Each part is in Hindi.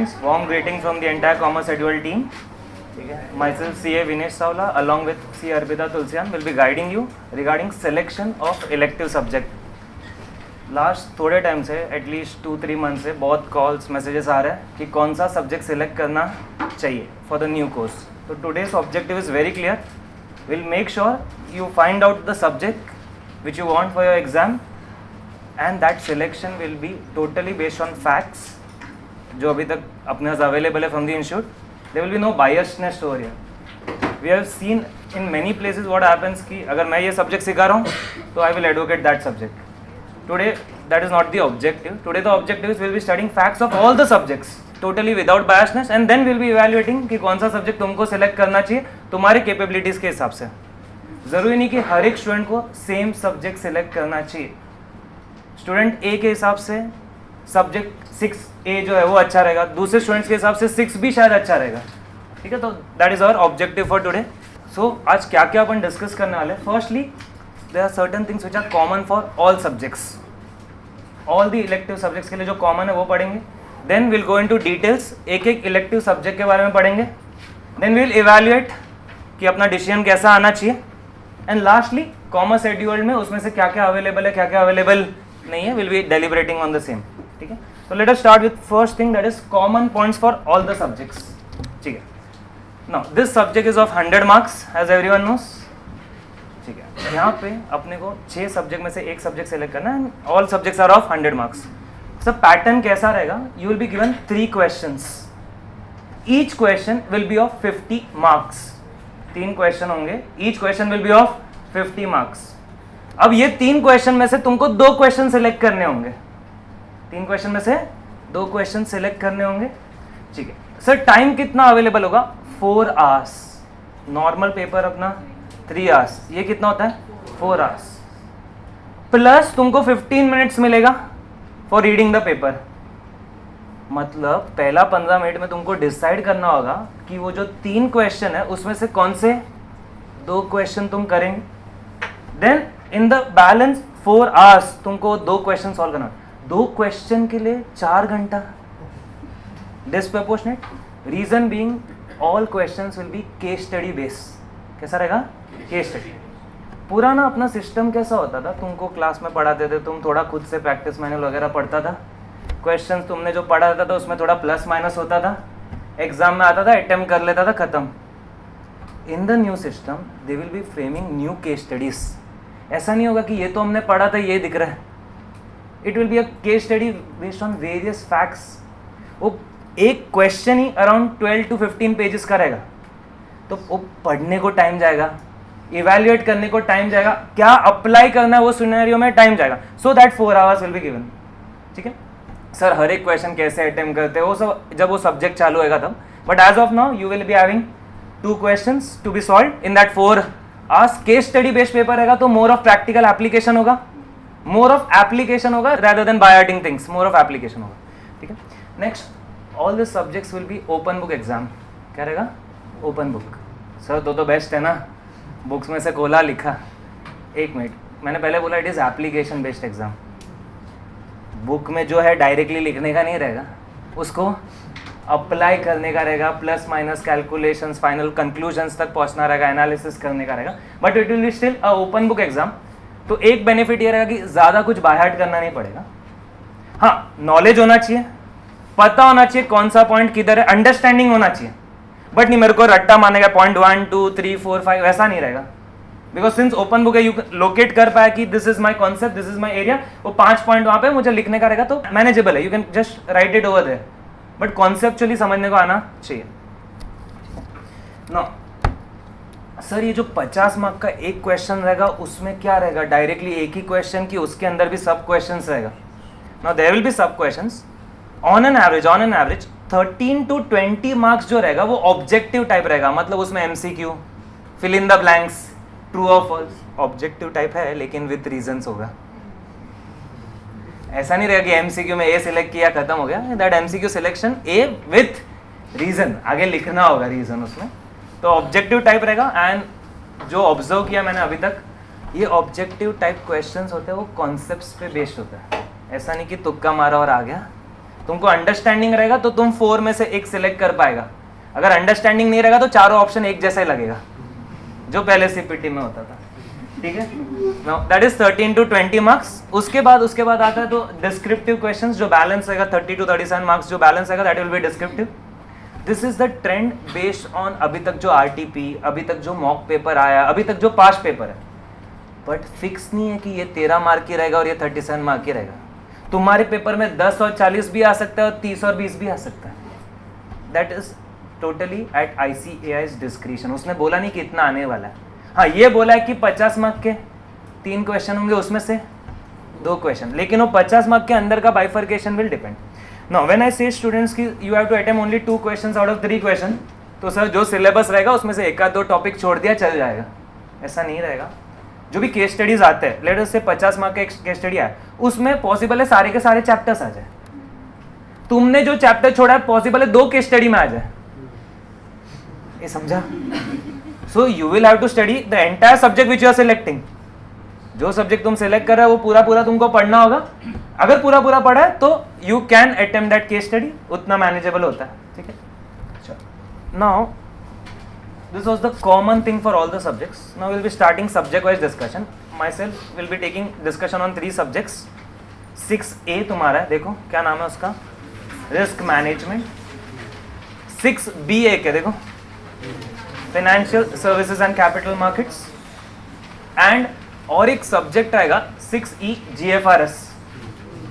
students, warm greeting from the entire Commerce Edual team. Myself CA Vinesh Savla along with C Arpita Tulsian will be guiding you regarding selection of elective subject. Last थोड़े टाइम से एटलीस्ट 2-3 मंथ से बहुत कॉल्स मैसेजेस आ रहे हैं कि कौन सा सब्जेक्ट सिलेक्ट करना चाहिए फॉर द न्यू कोर्स. तो today's objective is very clear. Will make sure you find out the subject which you want for your exam and that selection will be totally based on facts जो अभी तक अपने पास अवेलेबल है from the institute. There will be no biasedness over here. We have seen in many places what happens कि अगर मैं ये सब्जेक्ट सिखा रहा हूँ तो I will advocate that subject. Today that is not the objective. Today the objective is we'll be studying facts of all the subjects totally without biasness and then we'll be evaluating कि कौन सा सब्जेक्ट तुमको सेलेक्ट करना चाहिए तुम्हारे कैपेबिलिटीज़ के हिसाब से. ज़रूरी नहीं कि हर एक स्टूडेंट को सेम सब्जेक्ट सेलेक्ट करना चाहिए. स्टूडेंट ए के हिसाब से सब्जेक्ट 6A जो है वो अच्छा रहेगा, दूसरे स्टूडेंट्स के हिसाब से 6B शायद अच्छा रहेगा. ठीक है, तो that is our objective for today. So आज क्या क्या अपन डिस्कस करने वाले हैं. Firstly there are certain things which are common for all subjects, all the elective subjects के लिए जो common है वो पढ़ेंगे. then we'll go into details, एक एक elective subject के बारे में पढ़ेंगे. then we'll evaluate कि अपना decision कैसा आना चाहिए. and lastly commerce schedule में उसमें से क्या क्या available है क्या क्या available नहीं है, we'll be deliberating on the same. ठीक है, so let us start with first thing, that is common points for all the subjects. ठीक है, now this subject is of 100 marks as everyone knows. ठीक है, यहाँ पे अपने को 6 सब्जेक्ट में से एक सब्जेक्ट सेलेक्ट करना है. All subjects are of 100 marks. सब पैटर्न कैसा रहेगा, you will be given 3 questions. Each question will be of 50 marks. 3 question होंगे, each question will be of 50 marks. अब ये 3 क्वेश्चन में से तुमको 2 क्वेश्चन सेलेक्ट करने होंगे. 3 क्वेश्चन में से 2 क्वेश्चन सेलेक्ट करने होंगे. ठीक है सर, टाइम कितना अवेलेबल होगा, 4 आवर्स. नॉर्मल पेपर अपना 3 आवर्स, ये कितना होता है 4 आवर्स. प्लस तुमको 15 मिनट्स मिलेगा फॉर रीडिंग द पेपर. मतलब पहला 15 मिनट में तुमको डिसाइड करना होगा कि वो जो 3 क्वेश्चन है उसमें से कौन से 2 क्वेश्चन तुम करेंगे. Then in the balance 4 hours तुमको 2 क्वेश्चन सॉल्व करना. 2 क्वेश्चन के लिए 4 घंटा, disproportionate. Reason being all questions will be case study based. कैसा रहेगा, केस स्टडी. पुराना अपना सिस्टम कैसा होता था, तुमको क्लास में पढ़ाते थे, तुम थोड़ा खुद से प्रैक्टिस मैनुअल वगैरह पढ़ता था, क्वेश्चंस तुमने जो पढ़ा था उसमें थोड़ा प्लस माइनस होता था, एग्जाम में आता था, अटेम्प्ट कर लेता था, खत्म. In the new system they will be framing new case studies. ऐसा नहीं होगा कि ये तो हमने पढ़ा था ये दिख रहा है. It will be a case study based on various facts. वो एक question he around 12 to 15 pages का रहेगा. तो वो पढ़ने को टाइम जाएगा, इवैल्यूएट करने को टाइम जाएगा, क्या अप्लाई करना है वो सिनेरियो में टाइम जाएगा. So that 4 hours will be given. ठीक है सर, हर एक क्वेश्चन कैसे अटेम्प्ट करते हैं वो सब जब वो सब्जेक्ट चालू होगा तब. But as of now you will be having 2 questions to be solve in that 4 hours. Case study based paper रहेगा तो मोर ऑफ प्रैक्टिकल एप्लीकेशन होगा, मोर ऑफ एप्लीकेशन होगा rather than by hearting things. More of application होगा. ठीक है, next all this subjects will be open book exam. क्या रहेगा, ओपन बुक. सर तो बेस्ट है ना, बुक्स में से खोला लिखा. 1 मिनट, मैंने पहले बोला it is application based exam. Book में जो है डायरेक्टली लिखने का नहीं रहेगा, उसको अप्लाई करने का रहेगा, plus minus calculations, final conclusions तक पहुंचना रहेगा, एनालिसिस करने का रहेगा. But it will be still a open book exam. तो एक बेनिफिट ये रहेगा कि ज़्यादा कुछ बाय हार्ट करना नहीं पड़ेगा. हाँ, नॉलेज होना चाहिए, पता होना चाहिए कौन सा पॉइंट किधर है, अंडरस्टैंडिंग होना चाहिए. बट नहीं मेरे को रट्टा मानेगा पॉइंट 1 2 3 4 5 वैसा नहीं रहेगा. बिकॉज सिंस ओपन बुक है यू लोकेट कर पाया कि this is my concept, this is my area. वो 5 पॉइंट वहाँ पे मुझे लिखने का रहेगा तो मैनेजेबल है, you can just write it over there. But conceptually समझने को आना चाहिए. नो सर, ये जो 50 मार्क का एक क्वेश्चन रहेगा उसमें क्या रहेगा, डायरेक्टली एक ही क्वेश्चन की उसके अंदर भी सब क्वेश्चन रहेगा. Now there will be sub questions. On an average 13 to 20 marks जो रहेगा वो ऑब्जेक्टिव टाइप रहेगा. मतलब उसमें MCQ, fill in the blanks, true और फॉल्स. ऑब्जेक्टिव टाइप है लेकिन विथ रीजंस होगा. ऐसा नहीं रहेगा कि एमसीक्यू में ए सिलेक्ट किया खत्म हो गया. That MCQ selection a with reason, आगे लिखना होगा रीजन उसमें. तो ऑब्जेक्टिव टाइप रहेगा. एंड जो ऑब्जर्व किया मैंने अभी तक, ये ऑब्जेक्टिव टाइप क्वेश्चंस होते हैं वो कॉन्सेप्ट्स पे बेस्ड होता है. ऐसा नहीं कि तुक्का मारा और आ गया. तुमको अंडरस्टैंडिंग रहेगा तो तुम 4 में से एक सिलेक्ट कर पाएगा, अगर अंडरस्टैंडिंग नहीं रहेगा तो चारों ऑप्शन एक जैसा ही लगेगा जो पहले सीपीटी में होता था, ठीक है। That is 13 to 20 marks. उसके बाद आता है तो डिस्क्रिप्टिव क्वेश्चंस, जो बैलेंस रहेगा 30 to 37 मार्क्स, जो बैलेंस रहेगा that will B descriptive. This is the trend based on अभी तक जो आरटीपी, अभी तक जो मॉक पेपर आया, अभी तक जो पास्ट पेपर है, बट फिक्स नहीं है कि ये 13 मार्क की रहेगा और ये 37 मार्क की रहेगा। तुम्हारे पेपर में 10 और 40 भी आ सकता है और 30 और 20 भी आ सकता है। That is totally at ICAI's discretion. उसने बोला नहीं कि इतना आने वाला है, हाँ ये बोला है कि 50 मार्क के 3 क्वेश्चन होंगे, उसमें से 2 क्वेश्चन, लेकिन वो 50 मार्क के अंदर का bifurcation will depend. Now when I say students की you have to attempt only 2 questions out of 3 question, तो सर जो सिलेबस रहेगा उसमें से एक आध 2 टॉपिक छोड़ दिया चल जाएगा, ऐसा नहीं रहेगा। जो भी केस स्टडीज आते हैं, लेट अस से 50 मार्क का एक केस स्टडी आया, उसमें पॉसिबल है सारे के सारे चैप्टर्स आ जाए। तुमने जो चैप्टर छोड़ा है पॉसिबल है 2 केस स्टडी में आ जाए, ये समझा। So you will have to study the entire subject which you are selecting. जो सब्जेक्ट तुम सिलेक्ट कर रहे हो वो पूरा तुमको पढ़ना होगा। अगर पूरा पढ़ा है तो you can attempt that case study, उतना मैनेजेबल होता है, ठीक है। Now this was the common thing for all the subjects. Now we'll be starting subject wise discussion. Myself will be taking discussion on 3 subjects. 6A तुम्हारा है, देखो क्या नाम है उसका, रिस्क मैनेजमेंट। 6B एक है, देखो financial services and capital markets. And और एक सब्जेक्ट आएगा 6E GFRS,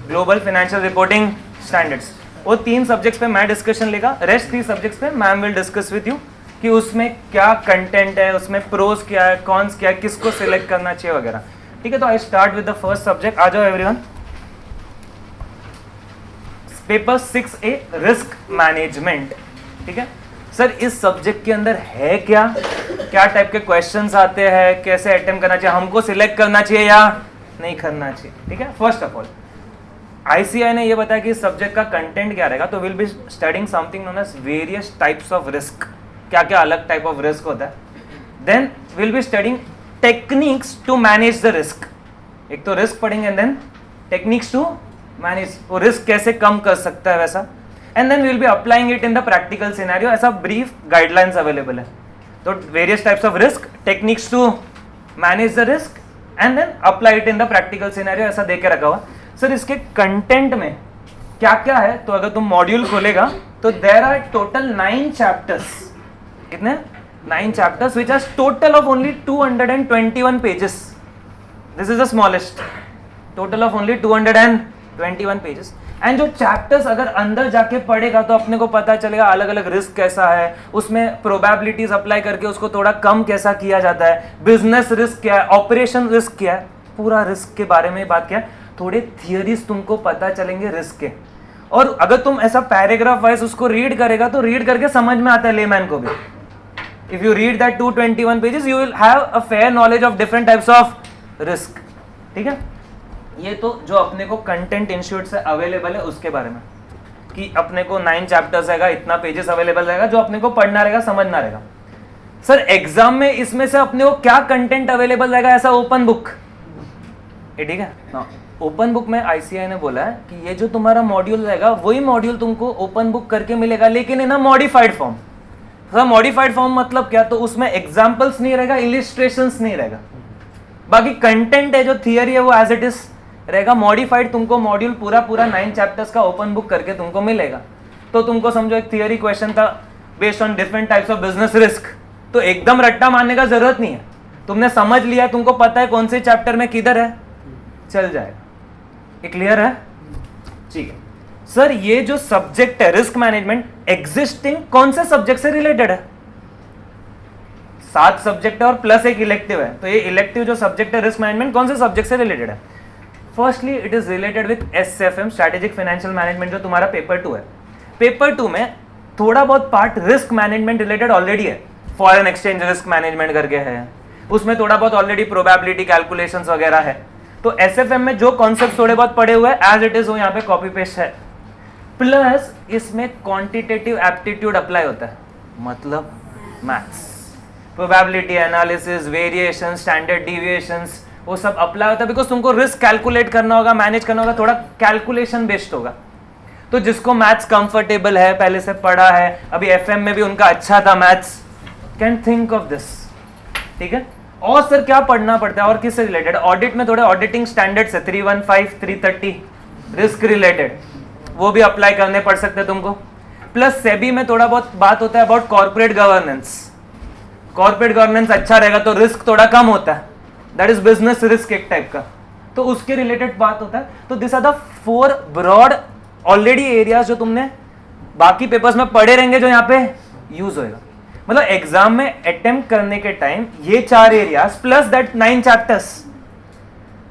global financial reporting standards. वो 3 सब्जेक्ट्स पे मैं डिस्कशन लेगा, रेस्ट 3 सब्जेक्ट्स पे ma'am will discuss with you कि उसमें क्या कंटेंट है, उसमें प्रोज क्या है, कॉन्स क्या है, किसको सिलेक्ट करना चाहिए वगैरह, ठीक है। तो I start with the first subject. आ जाओ everyone. Paper 6A risk management, ठीक है। सर इस सब्जेक्ट के अंदर है क्या टाइप के क्वेश्चंस आते हैं, कैसे अटेम्प्ट करना चाहिए, हमको सिलेक्ट करना चाहिए या नहीं करना चाहिए, ठीक है। फर्स्ट ऑफ ऑल ICAI ने ये बताया कि इस सब्जेक्ट का कंटेंट क्या रहेगा, तो will be studying something known as various types of risk, क्या क्या अलग टाइप ऑफ रिस्क होता है। Then will be studying techniques to manage the risk. एक तो रिस्क पढ़ेंगे and then techniques to manage, वो रिस्क कैसे कम कर सकता है वैसा। And then will be applying it in the practical scenario, ऐसा ब्रीफ गाइडलाइंस अवेलेबल है। तो various types of risk, techniques to manage the risk and then apply it in the practical scenario, ऐसा दे के रखा हुआ। सर इसके कंटेंट में क्या क्या है, तो अगर तुम मॉड्यूल खोलेगा तो देयर आर टोटल 9 चैप्टर्स। कितने? 9 chapters which has total of only 221 pages. This is the smallest. Total of only 221 pages. And जो चैप्टर्स अगर अंदर जाके पढ़ेगा तो अपने को पता चलेगा अलग अलग रिस्क कैसा है, उसमें प्रोबेबिलिटीज अप्लाई करके उसको थोड़ा कम कैसा किया जाता है, बिजनेस रिस्क क्या है, ऑपरेशन रिस्क क्या है, पूरा रिस्क के बारे में बात किया। थोड़े थियरीज तुमको पता चलेंगे रिस्क के, और अगर तुम ऐसा पैराग्राफ वाइज उसको रीड करेगा तो रीड करके समझ में आता है लेमैन को भी। If you read that 221 pages, you will have a fair knowledge of different types of risk. ठीक है, ये तो जो अपने को कंटेंट इंस्टीट्यूट से अवेलेबल है उसके बारे में, कि अपने को 9 चैप्टर्स रहेगा, इतना पेजेस अवेलेबल रहेगा, जो अपने को पढ़ना रहेगा, समझना रहेगा। सर एग्जाम में इसमें से अपने को क्या कंटेंट अवेलेबल रहेगा, ऐसा ओपन बुक, ठीक है। ओपन बुक में ICAI ने बोला है कि ये जो तुम्हारा मॉड्यूल रहेगा वही मॉड्यूल तुमको ओपन बुक करके मिलेगा, लेकिन in a modified form. Modified form मतलब क्या, तो उसमें एग्जांपल्स नहीं रहेगा, इलिस्ट्रेशंस नहीं रहेगा, बाकी कंटेंट है जो थियरी है वो एज इट इज रहेगा। मॉडिफाइड तुमको मॉड्यूल पूरा 9 चैप्टर्स का ओपन बुक करके तुमको मिलेगा। तो तुमको समझो एक थियरी क्वेश्चन था based on different types of business risk, तो एकदम रट्टा मारने का जरूरत नहीं है, तुमने समझ लिया, तुमको पता है कौन से चैप्टर में किधर है, चल जाएगा। ये क्लियर है? ठीक है सर, ये जो सब्जेक्ट है रिस्क मैनेजमेंट, एग्जिस्टिंग कौन से सब्जेक्ट से रिलेटेड है? 7 सब्जेक्ट है और प्लस एक इलेक्टिव है, तो ये इलेक्टिव जो सब्जेक्ट है रिस्क मैनेजमेंट कौन से सब्जेक्ट से रिलेटेड है? Firstly it is related with SFM, strategic financial management, जो तुम्हारा पेपर 2 है। पेपर 2 में थोड़ा बहुत part risk management related already है, फॉरेन एक्सचेंज रिस्क मैनेजमेंट करके है, उसमें थोड़ा बहुत ऑलरेडी प्रोबेबिलिटी कैलकुलेशंस वगैरह है। तो SFM में जो कॉन्सेप्ट थोड़े बहुत पढ़े हुए हैं एज इट इज वो यहाँ पे कॉपी पेस्ट है, प्लस इसमें क्वांटिटेटिव एप्टीट्यूड अप्लाई होता है, मतलब maths, probability analysis, variation, standard deviations, वो सब अप्लाई होता है, बिकॉज तुमको रिस्क कैलकुलेट करना होगा, मैनेज करना होगा, थोड़ा कैलकुलेशन बेस्ड होगा। तो तो जिसको मैथ्स कंफर्टेबल है, पहले से पढ़ा है, अभी एफएम में भी उनका अच्छा था maths, can think of this, ठीक है। और सर क्या पढ़ना पड़ता है और किससे रिलेटेड? ऑडिट में थोड़े ऑडिटिंग स्टैंडर्ड्स है 315, 330 रिस्क रिलेटेड, वो भी अप्लाई करने पड़ सकते हैं तुमको। प्लस सेबी में थोड़ा बहुत बात होता है about corporate governance. Corporate governance अच्छा रहेगा तो रिस्क थोड़ा कम होता है, दैट इज बिजनेस रिस्क एक टाइप का, तो उसके रिलेटेड बात होता है। तो this are the 4 broad already areas जो तुमने बाकी पेपर्स में पढ़े रहेंगे, जो यहाँ पे यूज होएगा। मतलब एग्जाम में अटेम्प्ट करने के टाइम ये 4 एरियाज प्लस दैट 9 चैप्टर्स,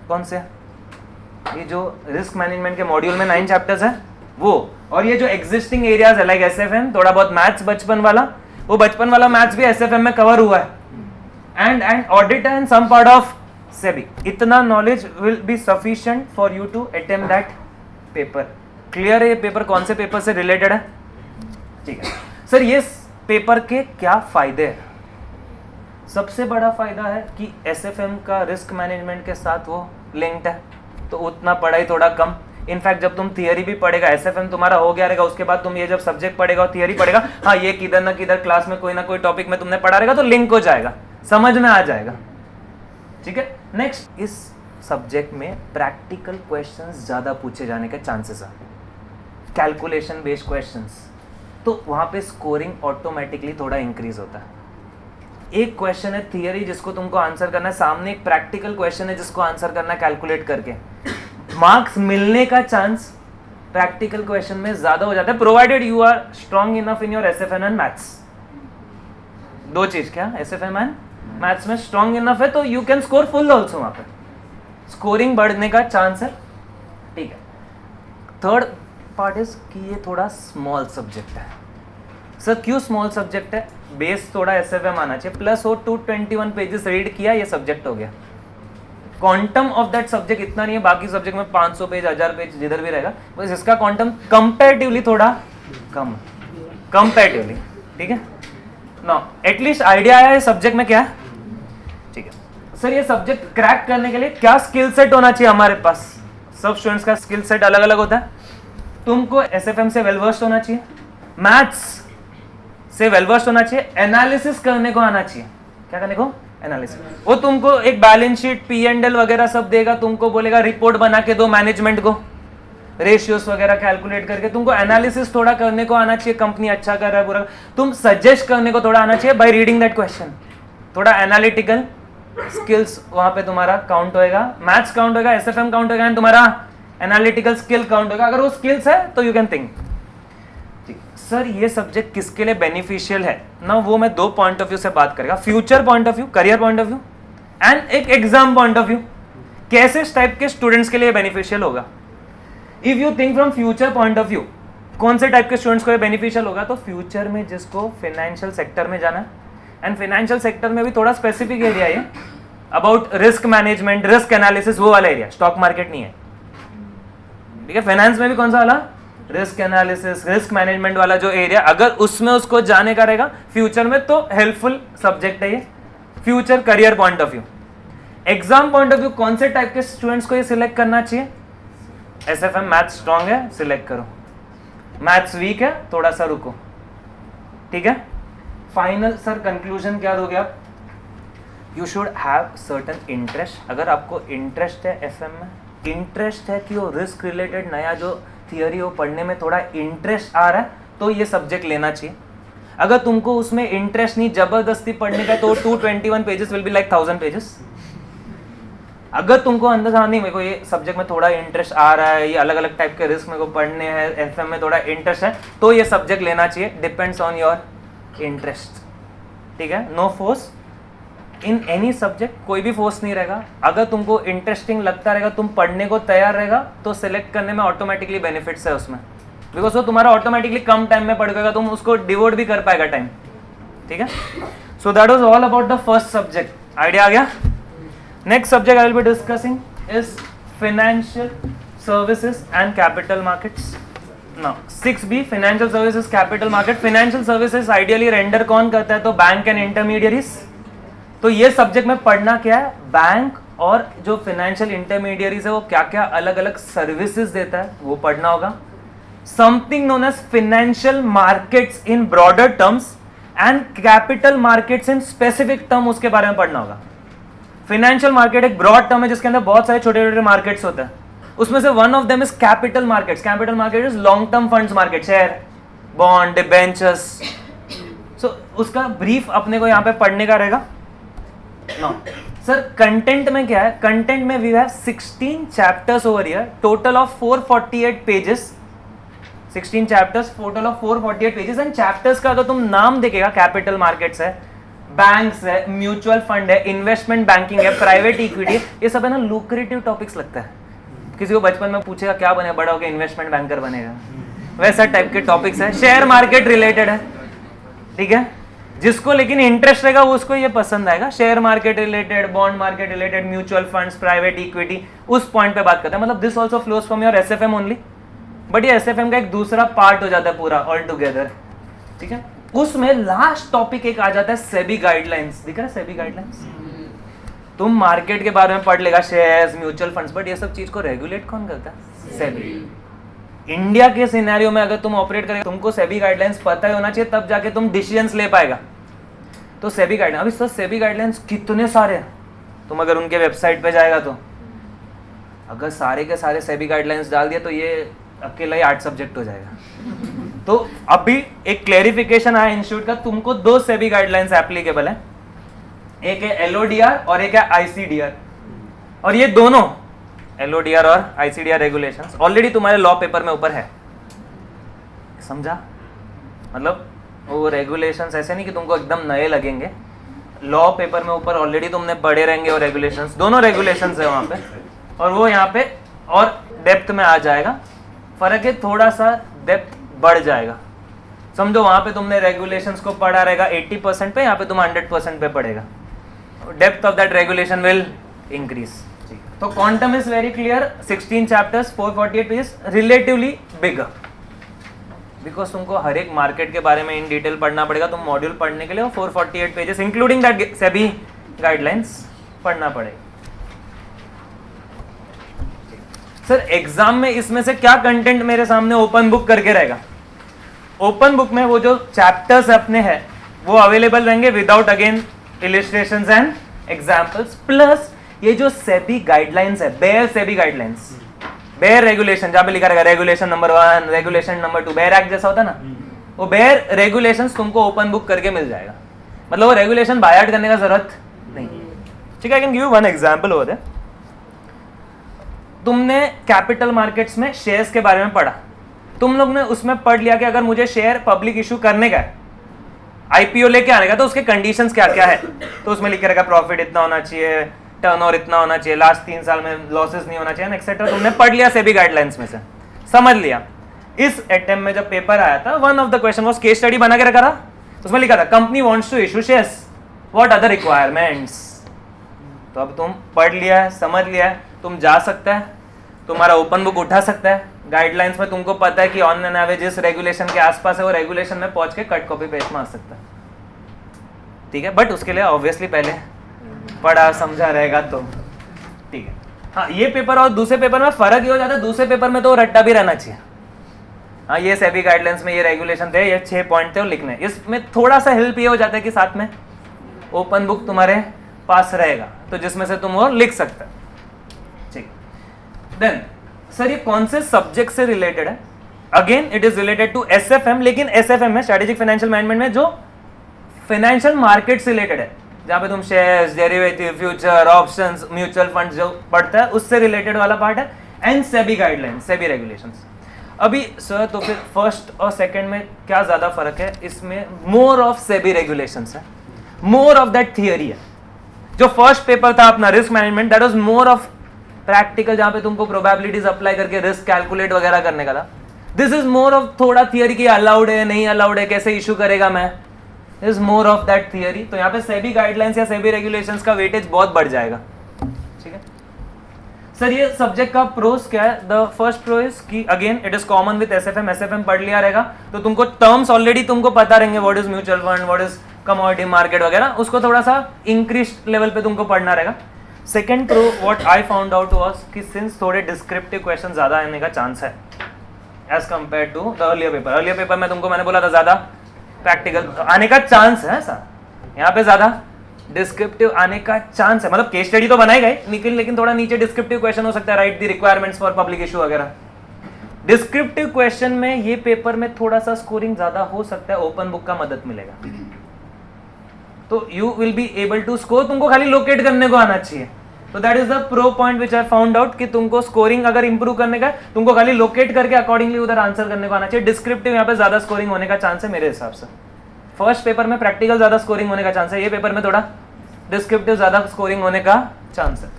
कौन से? ये जो रिस्क मैनेजमेंट के मॉड्यूल में 9 चैप्टर्स है वो, और ये जो एग्जिस्टिंग एरियाज है लाइक एसएफएम, थोड़ा बहुत मैथ्स बचपन वाला, वो बचपन वाला मैथ्स भी एसएफएम में कवर हुआ है, and audit and some part of SEBI. इतना knowledge will be sufficient for you to attempt that paper. Clear है ये पेपर कौन से पेपर से रिलेटेड है? ठीक है सर, ये पेपर के क्या फायदे हैं? सबसे बड़ा फायदा है कि एसएफएम का रिस्क मैनेजमेंट के साथ वो लिंक्ड है, तो उतना पढ़ाई थोड़ा कम। इनफैक्ट जब तुम थियरी भी पढ़ेगा, एसएफएम तुम्हारा हो गया रहेगा, उसके बाद तुम ये जब सब्जेक्ट पढ़ेगा और थियरी पढ़ेगा, हाँ ये किधर ना किधर क्लास में कोई ना कोई टॉपिक में तुमने पढ़ा रहेगा तो लिंक हो जाएगा, समझ में आ जाएगा, ठीक है। नेक्स्ट, इस सब्जेक्ट में प्रैक्टिकल क्वेश्चंस ज्यादा पूछे जाने के चांसेस है, कैलकुलेशन बेस्ड क्वेश्चंस, तो वहां पे स्कोरिंग ऑटोमेटिकली थोड़ा इंक्रीज होता है। एक क्वेश्चन है थियरी जिसको तुमको आंसर करना है, सामने एक प्रैक्टिकल क्वेश्चन है जिसको आंसर करना है कैलकुलेट करके। मार्क्स मिलने का चांस प्रैक्टिकल क्वेश्चन में ज्यादा हो जाता है, provided you are strong enough in your SFM and maths. दो चीज, क्या एसएफएम एंड मैथ्स में स्ट्रांग इनफ है तो you can score full also, वहां पर स्कोरिंग बढ़ने का चांस है, ठीक है। थर्ड पार्ट इज कि ये थोड़ा स्मॉल सब्जेक्ट है। सर क्यों स्मॉल सब्जेक्ट है? बेस थोड़ा एसएफएम आना चाहिए, प्लस वो 221 पेजेस रीड किया, ये सब्जेक्ट हो गया। क्वांटम ऑफ दैट सब्जेक्ट इतना नहीं है, बाकी सब्जेक्ट में 500 पेज 1000 पेज जिधर भी रहेगा, बस इसका क्वांटम कंपैरेटिवली थोड़ा कम, कंपैरेटिवली, ठीक है ना। एटलीस्ट आइडिया आया है सब्जेक्ट में क्या है, ठीक है। सर ये सब्जेक्ट क्रैक करने के लिए क्या स्किल सेट होना चाहिए हमारे पास? सब स्टूडेंट्स का स्किल सेट अलग अलग होता है। तुमको एसएफएम से वेल वर्स्ड होना चाहिए, मैथ्स से वेल वर्स्ड होना चाहिए, एनालिसिस करने को आना चाहिए। क्या करने को? एनालिसिस। वो तुमको एक बैलेंस शीट P&L वगैरह सब देगा, तुमको बोलेगा रिपोर्ट बना के दो मैनेजमेंट को, रेशियोस वगैरह कैलकुलेट करके। तुमको एनालिसिस थोड़ा करने को आना चाहिए, कंपनी अच्छा कर रहा है बुरा, तुम सजेस्ट करने को थोड़ा आना चाहिए बाय रीडिंग दैट क्वेश्चन। थोड़ा एनालिटिकल स्किल्स वहां पे तुम्हारा काउंट होएगा, मैथ्स काउंट होएगा, एसएफएम काउंट होएगा, एंड तुम्हारा एनालिटिकल स्किल काउंट होगा। अगर वो स्किल्स है तो यू कैन थिंक। सर ये सब्जेक्ट किसके लिए बेनिफिशियल है ना, वो मैं 2 पॉइंट ऑफ व्यू से बात करेगा, future point of view, career point of view, and एक एग्जाम पॉइंट ऑफ व्यू। कैसे टाइप के स्टूडेंट्स के लिए बेनिफिशियल होगा? If you think from future point of view, कौन से टाइप के स्टूडेंट्स को ये बेनिफिशियल होगा? तो फ्यूचर में जिसको फाइनेंशियल सेक्टर में जाना है, एंड फाइनेंशियल सेक्टर में भी थोड़ा स्पेसिफिक एरिया है about risk management, risk analysis, वो वाला एरिया, स्टॉक मार्केट नहीं है, ठीक है। फाइनेंस में भी कौन सा वाला? रिस्क एनालिसिस, रिस्क मैनेजमेंट वाला जो एरिया, अगर उसमें उसको जाने का रहेगा फ्यूचर में तो हेल्पफुल सब्जेक्ट है ये, future career point of view. Exam point of view, कौन से टाइप के स्टूडेंट्स को ये सिलेक्ट करना चाहिए? एसएफएम मैथ्स स्ट्रांग है, सिलेक्ट करो, मैथ्स वीक है, थोड़ा सा रुको, ठीक है। फाइनल सर कंक्लूजन क्या दोगे आप? You should have certain interest. अगर आपको इंटरेस्ट है एफएम में, इंटरेस्ट है कि वो रिस्क रिलेटेड नया जो थियरी हो पढ़ने में थोड़ा इंटरेस्ट आ रहा है, तो ये सब्जेक्ट लेना चाहिए। अगर तुमको उसमें इंटरेस्ट नहीं, जबरदस्ती पढ़ने का, तो 221 pages will be like 1000 pages. अगर तुमको अंदर नहीं, मेरे को ये सब्जेक्ट में थोड़ा इंटरेस्ट आ रहा है, ये अलग अलग टाइप के रिस्क मेरे को पढ़ने हैं, एफएम में थोड़ा इंटरेस्ट है, तो ये सब्जेक्ट लेना चाहिए। डिपेंड्स ऑन योर इंटरेस्ट, ठीक है। No force in any subject, कोई भी फोर्स नहीं रहेगा। अगर तुमको इंटरेस्टिंग लगता रहेगा, तुम पढ़ने को तैयार रहेगा, तो सिलेक्ट करने में ऑटोमेटिकली बेनिफिट्स है उसमें, बिकॉज वो तुम्हारा ऑटोमेटिकली कम टाइम में पढ़ गएगा, तुम उसको डिवोट भी कर पाएगा टाइम, ठीक है। So that was all about the first subject. Idea आ गया? Next subject I will be discussing is financial services and capital markets. Now 6B, financial services capital market. Financial services ideally render कौन करता है? तो बैंक एंड इंटरमीडियरीज। तो ये सब्जेक्ट में पढ़ना क्या है? बैंक और जो फाइनेंशियल इंटरमीडियरीज है वो क्या क्या अलग अलग सर्विसेज देता है वो पढ़ना होगा। Something known as financial markets in broader terms and capital markets in specific term, उसके बारे में पढ़ना होगा। फाइनेंशियल मार्केट एक ब्रॉड टर्म है जिसके अंदर बहुत सारे छोटे छोटे मार्केट्स होते हैं, उसमें से one of them is capital markets. Capital market is long term funds market, share, bond, debentures. So उसका ब्रीफ अपने को यहाँ पे पढ़ने का रहेगा। सर कंटेंट में क्या है? कंटेंट में we have 16 chapters over here, total of 448 pages. 16 chapters, total of 448 pages. And chapters का अगर तुम नाम देखेगा, कैपिटल मार्केट्स है, बैंक्स है, म्यूचुअल फंड है, इन्वेस्टमेंट बैंकिंग है, प्राइवेट इक्विटी, ये सब है ना लुक्रेटिव टॉपिक्स लगता है। किसी को बचपन में पूछेगा क्या बने, बड़ा होकर इन्वेस्टमेंट बैंकर बनेगा, वैसा टाइप के टॉपिक्स है। शेयर मार्केट रिलेटेड है, ठीक है। जिसको लेकिन इंटरेस्ट रहेगा वो उसको ये पसंद आएगा। Share market related, bond market related, mutual funds, private equity, उस पॉइंट पे बात करते हैं। मतलब this also flows from your SFM only, but ये एसएफएम का एक दूसरा पार्ट हो जाता है पूरा ऑल टुगेदर, ठीक है। उसमें लास्ट टॉपिक एक आ जाता है सेबी गाइडलाइंस। दिख रहा है सेबी गाइडलाइंस? तुम मार्केट के बारे में पढ़ लेगा, शेयर्स, म्यूचुअल फंड्स, बट ये सब चीज को रेगुलेट कौन करता है? सेबी। इंडिया के सिनेरियो में अगर तुम ऑपरेट करेगा, तुमको सेबी गाइडलाइंस पता ही होना चाहिए, तब जाके तुम डिसीजंस ले पाएगा। तो सेबी गाइडलाइंस, अभी सर सेबी गाइडलाइंस कितने सारे हैं, तुम अगर उनके वेबसाइट पे जाएगा तो अगर सारे के सारे सेबी गाइडलाइंस डाल दिया तो ये अकेला ही 8 सब्जेक्ट हो जाएगा। तो अभी एक क्लेरिफिकेशन आया इंस्टीट्यूट का, तुमको 2 सेबी गाइडलाइंस एप्लीकेबल है, एक है एलओडीआर और एक है आईसीडीआर। और ये दोनों एलओडीआर और आईसीडीआर रेगुलेशंस ऑलरेडी तुम्हारे लॉ पेपर में ऊपर है, समझा? मतलब वो रेगुलेशंस ऐसे नहीं कि तुमको एकदम नए लगेंगे, लॉ पेपर में ऊपर ऑलरेडी तुमने पढ़े रहेंगे। और रेगुलेशंस, दोनों रेगुलेशंस है वहाँ पे, और वो यहाँ पे और डेप्थ में आ जाएगा। फर्क है थोड़ा सा, डेप्थ बढ़ जाएगा। समझो वहाँ पे तुमने रेगुलेशंस को पढ़ा रहेगा 80% पे, यहाँ पे तुम 100% पे पढ़ेगा। Depth of that regulation will increase. तो quantum is very clear, 16 chapters, 448 pages, relatively bigger, because तुमको हर एक मार्केट के बारे में इन डिटेल पढ़ना पड़ेगा। तुम मॉड्यूल पढ़ने के लिए 448 pages including that SEBI guidelines पढ़ना पड़ेगा। सर एग्जाम में इसमें से क्या कंटेंट मेरे सामने ओपन बुक करके रहेगा? ओपन बुक में वो जो चैप्टर्स अपने हैं वो अवेलेबल रहेंगे without again illustrations and examples, plus ये जो सेबी गाइडलाइंस है, bare SEBI guidelines, bare regulation, जहां पे लिखा रहेगा regulation number 1, regulation number 2, bare act जैसा होता है ना, वो बेयर रेगुलेशंस तुमको ओपन बुक करके मिल जाएगा। मतलब वो रेगुलेशन बाय आउट करने का जरूरत नहीं, ठीक है। I can give you one example over there. तुमने कैपिटल मार्केट्स में शेयर्स के बारे में पढ़ा, तुम लोग ने उसमें पढ़ लिया कि अगर मुझे शेयर पब्लिक इशू करने का है, आईपीओ लेके आने का, तो उसके कंडीशंस क्या क्या है। तो उसमें लिखे रहेगा प्रॉफिट इतना होना चाहिए, टर्नओवर इतना होना चाहिए, लास्ट 3 साल में लॉसेस नहीं होना चाहिए, एक्सेट्रा। तुमने पढ़ लिया सेबी गाइडलाइंस में से, समझ लिया। इस अटेम्प्ट में जब पेपर आया था, one of the question was case study बना के रखा था, उसमें लिखा था company wants to issue shares, what are the requirements. तो अब तुम पढ़ लिया है, समझ लिया है, तुम जा सकता है, तुम्हारा ओपन बुक उठा सकता है। गाइडलाइंस में तुमको पता है कि ऑन एन एवरेज जिस रेगुलेशन के आसपास है वो रेगुलेशन में पहुंच के कट कॉपी पेस्ट में आ सकता है, ठीक है। बट उसके लिए ऑब्वियसली पहले पढ़ा समझा रहेगा तो ठीक है। हाँ, ये पेपर और दूसरे पेपर में फर्क ये हो जाता है, दूसरे पेपर में तो रट्टा भी रहना चाहिए। हाँ, ये सेबी गाइडलाइंस में ये रेगुलेशन थे, ये 6 पॉइंट थे वो लिखने। इसमें थोड़ा सा हेल्प ये हो जाता है कि साथ में ओपन बुक तुम्हारे पास रहेगा, तो जिसमें से तुम वो लिख सकते हो, ठीक। देन सर ये कौन से सब्जेक्ट से रिलेटेड है? Again it is related to SFM, लेकिन एसएफएम में स्ट्रेटेजिक फाइनेंशियल मैनेजमेंट में जो फाइनेंशियल मार्केट से रिलेटेड है, जहां पे तुम shares, derivative, future, options, mutual fund जो पढ़ता है उससे रिलेटेड वाला पार्ट है, and SEBI guidelines, SEBI regulations. अभी सर तो फिर फर्स्ट और सेकंड में क्या ज्यादा फर्क है? इसमें मोर ऑफ सेबी रेगुलेशंस है, मोर ऑफ दैट थियरी है। जो फर्स्ट पेपर था अपना risk management, that was more of practical, जहां पे तुमको प्रोबेबिलिटीज अप्लाई करके रिस्क कैलकुलेट वगैरह करने का था। दिस इज मोर ऑफ थोड़ा थियरी की, अलाउड है नहीं अलाउड है, कैसे इशू करेगा मैं, is more of that theory. तो यहाँ पे सेबी गाइडलाइंस या सेबी रेगुलेशंस का वेटेज बहुत बढ़ जाएगा, ठीक है। सर ये सब्जेक्ट का प्रोस क्या है? द फर्स्ट प्रो इज कि again it is common with SFM, SFM पढ़ लिया रहेगा तो तुमको टर्म्स ऑलरेडी तुमको पता रहेंगे, what is mutual fund, what is commodity market वगैरह, उसको थोड़ा सा इंक्रीज लेवल पे तुमको पढ़ना रहेगा। Second pro what I found out was कि सिंस थोड़े डिस्क्रिप्टिव क्वेश्चन ज्यादा आने का चांस है, as compare to the earlier paper. Earlier paper में तुमको मैंने बोला था ज्यादा प्रैक्टिकल आने का चांस है, ऐसा यहाँ पे ज्यादा डिस्क्रिप्टिव आने का चांस है, मतलब केस स्टडी तो बनाएगा ही निकल, लेकिन थोड़ा नीचे डिस्क्रिप्टिव क्वेश्चन हो सकता है, right the requirements for public issue वगैरह। डिस्क्रिप्टिव क्वेश्चन में ये पेपर में थोड़ा सा स्कोरिंग ज्यादा हो सकता है, ओपन बुक का मदद मिलेगा, तो you will be able to score, तुमको खाली लोकेट करने को आना चाहिए। तो that is the pro point which I found out कि तुमको स्कोरिंग अगर इंप्रूव करने का, तुमको खाली लोकेट करके अकॉर्डिंगली उधर आंसर करने को आना चाहिए। डिस्क्रिप्टिव यहाँ पे ज्यादा स्कोरिंग होने का चांस है मेरे हिसाब से। फर्स्ट पेपर में प्रैक्टिकल ज्यादा स्कोरिंग होने का चांस है, ये पेपर में थोड़ा डिस्क्रिप्टिव ज्यादा स्कोरिंग होने का चांस है।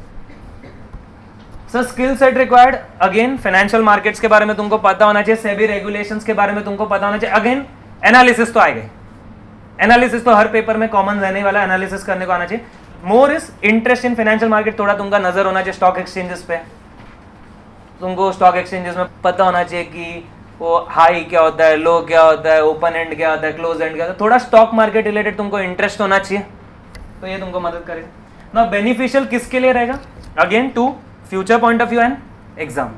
Sir skill set required, again financial markets के बारे में तुमको पता होना चाहिए, सेबी रेगुलेशंस के बारे में तुमको पता होना चाहिए। अगेन एनालिसिस तो आएगा, एनालिसिस तो हर पेपर में कॉमन रहने वाला, एनालिसिस करने को आना चाहिए। More is interest in financial market, थोड़ा तुमका नजर होना चाहिए स्टॉक एक्सचेंजेस पे, तुमको स्टॉक एक्सचेंजेस में पता होना चाहिए कि वो हाई क्या होता है, लो क्या होता है, ओपन एंड क्या होता है, क्लोज एंड क्या होता है, थोड़ा स्टॉक मार्केट रिलेटेड तुमको इंटरेस्ट होना चाहिए, तो ये तुमको मदद करेगा ना। बेनिफिशियल किसके लिए रहेगा, again to future point of view and exam.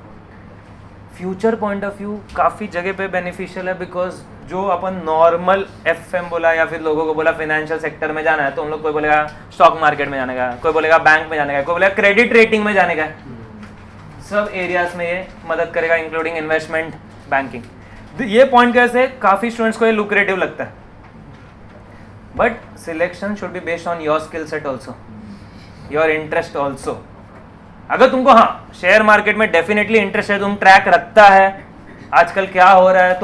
Future point of view काफी जगह पे बेनिफिशियल है, बिकॉज जो अपन नॉर्मल एफएम बोला या फिर लोगों को बोला फाइनेंशियल सेक्टर में जाना है, तो उन लोग कोई बोलेगा स्टॉक मार्केट में जाने का, कोई बोलेगा बैंक में जाने का, कोई बोलेगा क्रेडिट रेटिंग में जाने का, सब एरियाज में ये मदद करेगा इंक्लूडिंग इन्वेस्टमेंट बैंकिंग। ये पॉइंट कैसे काफी स्टूडेंट्स को ये लुक्रेटिव लगता है, but selection should be based on your skill set also, your interest also. अगर तुमको हाँ शेयर मार्केट में डेफिनेटली इंटरेस्ट है, तुम ट्रैक रखता है आजकल क्या हो रहा है,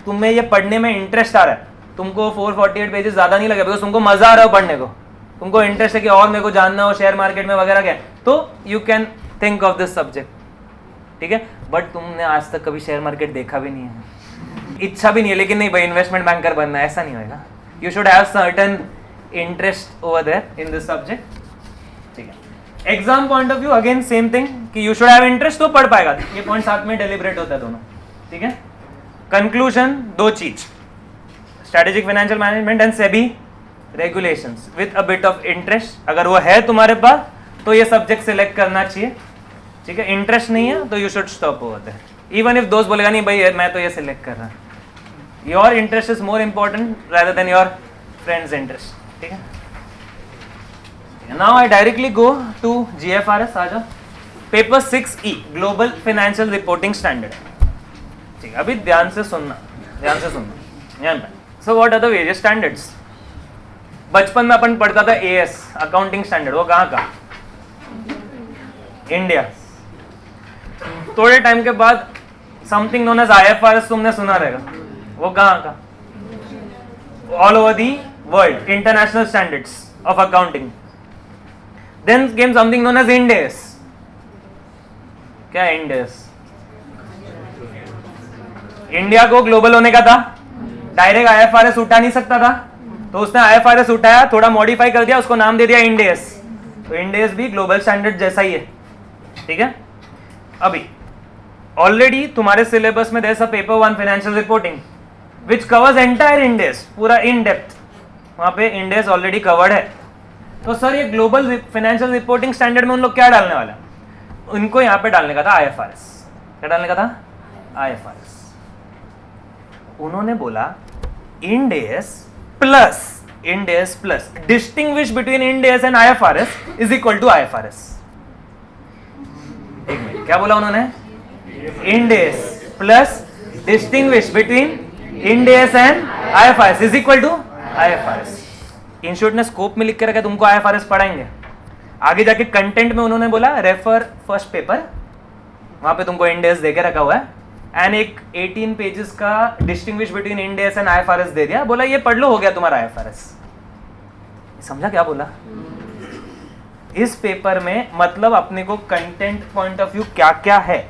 तुम्हें ये पढ़ने में इंटरेस्ट आ रहा है, तुमको 448 पेजेस ज्यादा नहीं लगे, बिकॉज तुमको मजा आ रहा है पढ़ने को, तुमको इंटरेस्ट है कि और मेरे को जानना हो शेयर मार्केट में वगैरह क्या, तो you can think of this subject, ठीक है। बट तुमने आज तक कभी शेयर मार्केट देखा भी नहीं है, इच्छा भी नहीं है, लेकिन नहीं भाई इन्वेस्टमेंट बैंकर बनना है, ऐसा नहीं होगा। You should have certain interest over there in this subject, ठीक है। Exam point of view again same thing कि यू शुड हैव इंटरेस्ट, तो पढ़ पाएगा, ये पॉइंट साथ में डेलिब्रेट होता है दोनों, ठीक है। कंक्लूजन दो चीज, strategic financial management and SEBI regulations with a bit of interest, अगर वो है तुम्हारे पास तो ये सब्जेक्ट सिलेक्ट करना चाहिए, ठीक है। इंटरेस्ट नहीं है तो you should stop over there, even if दोस्त बोलेगा नहीं भाई मैं तो ये सिलेक्ट कर रहा हूं, your interest is more important rather than your friends interest, ठीक है। Now I directly go to GFRS, आ जाओ, paper 6E global financial reporting standard, ठीक है। अभी ध्यान से सुनना, ध्यान से सुनना यहाँ पे। So what are the various standards. बचपन में अपन पढ़ता था AS अकाउंटिंग स्टैंडर्ड, वो कहाँ का, इंडिया। थोड़े टाइम के बाद समथिंग नोन एज IFRS तुमने सुना रहेगा, वो कहाँ का, all over the world, international standards of accounting. Then came something known as Ind AS. क्या है Ind AS? इंडिया को ग्लोबल होने का था, डायरेक्ट IFRS उठा नहीं सकता था, तो उसने IFRS उठाया, थोड़ा मॉडिफाई कर दिया, उसको नाम दे दिया Ind AS। तो Ind AS भी ग्लोबल स्टैंडर्ड जैसा ही है, ठीक है। अभी ऑलरेडी तुम्हारे सिलेबस में there paper 1 financial reporting which covers entire Ind AS, पूरा इन डेप्थ, वहां पे Ind AS ऑलरेडी कवर्ड है। तो सर ये ग्लोबल फाइनेंशियल रिपोर्टिंग स्टैंडर्ड में उन लोग क्या डालने वाला, उनको यहाँ पे डालने का था IFRS। क्या डालने का था, IFRS। उन्होंने बोला Ind AS plus distinguish between Ind AS and IFRS is equal to IFRS। एक मिनट, क्या बोला उन्होंने, Ind AS plus distinguish between Ind AS and IFRS is equal to IFRS। Institute ने स्कोप में लिख के रखा, तुमको IFRS पढ़ाएंगे, आगे जाके कंटेंट में उन्होंने बोला रेफर फर्स्ट पेपर, वहां पे तुमको Ind AS दे के रखा हुआ है, एंड एक 18 पेजेस का distinguish between Ind AS and IFRS दे दिया, बोला ये पढ़ लो, हो गया तुम्हारा IFRS। समझा क्या बोला, इस पेपर में मतलब अपने को कंटेंट पॉइंट ऑफ व्यू क्या क्या है।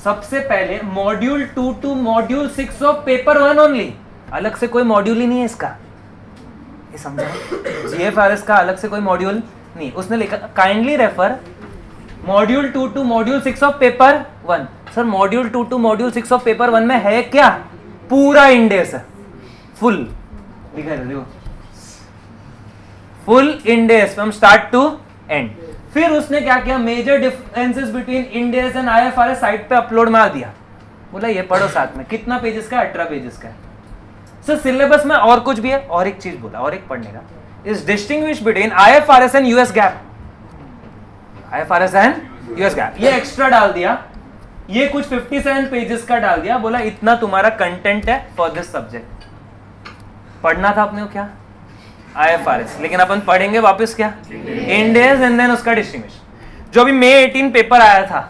सबसे पहले module 2 to module 6 of paper 1 only, अलग से कोई मॉड्यूल ही नहीं है इसका, ये समझा। GFRS का अलग से कोई मॉड्यूल नहीं, उसने लिखा kindly refer module 2 to module 6 of paper 1। Sir module 2 to module 6 of paper 1 में है क्या, पूरा Ind AS है, फुल दिखा रहे हो, full Ind AS from start to end. फिर उसने क्या किया, major differences between Ind AS and IFRS site पे अपलोड मार दिया, बोला ये पढ़ो साथ में, कितना पेजेस का? 18 पेजेस का है। सर सिलेबस में और कुछ भी है? और एक चीज बोला, और एक पढ़ने का, is distinguish between IFRS and US gap. IFRS and US gap, ये एक्स्ट्रा डाल दिया, ये कुछ 57 पेजेस का डाल दिया, बोला इतना तुम्हारा कंटेंट है फॉर दिस सब्जेक्ट। पढ़ना था अपने को क्या? IFRS, लेकिन अपन पढ़ेंगे वापस क्या? इंड एज एंड देन उसका डिस्टिंग्विश। जो अभी May 18 पेपर आया था,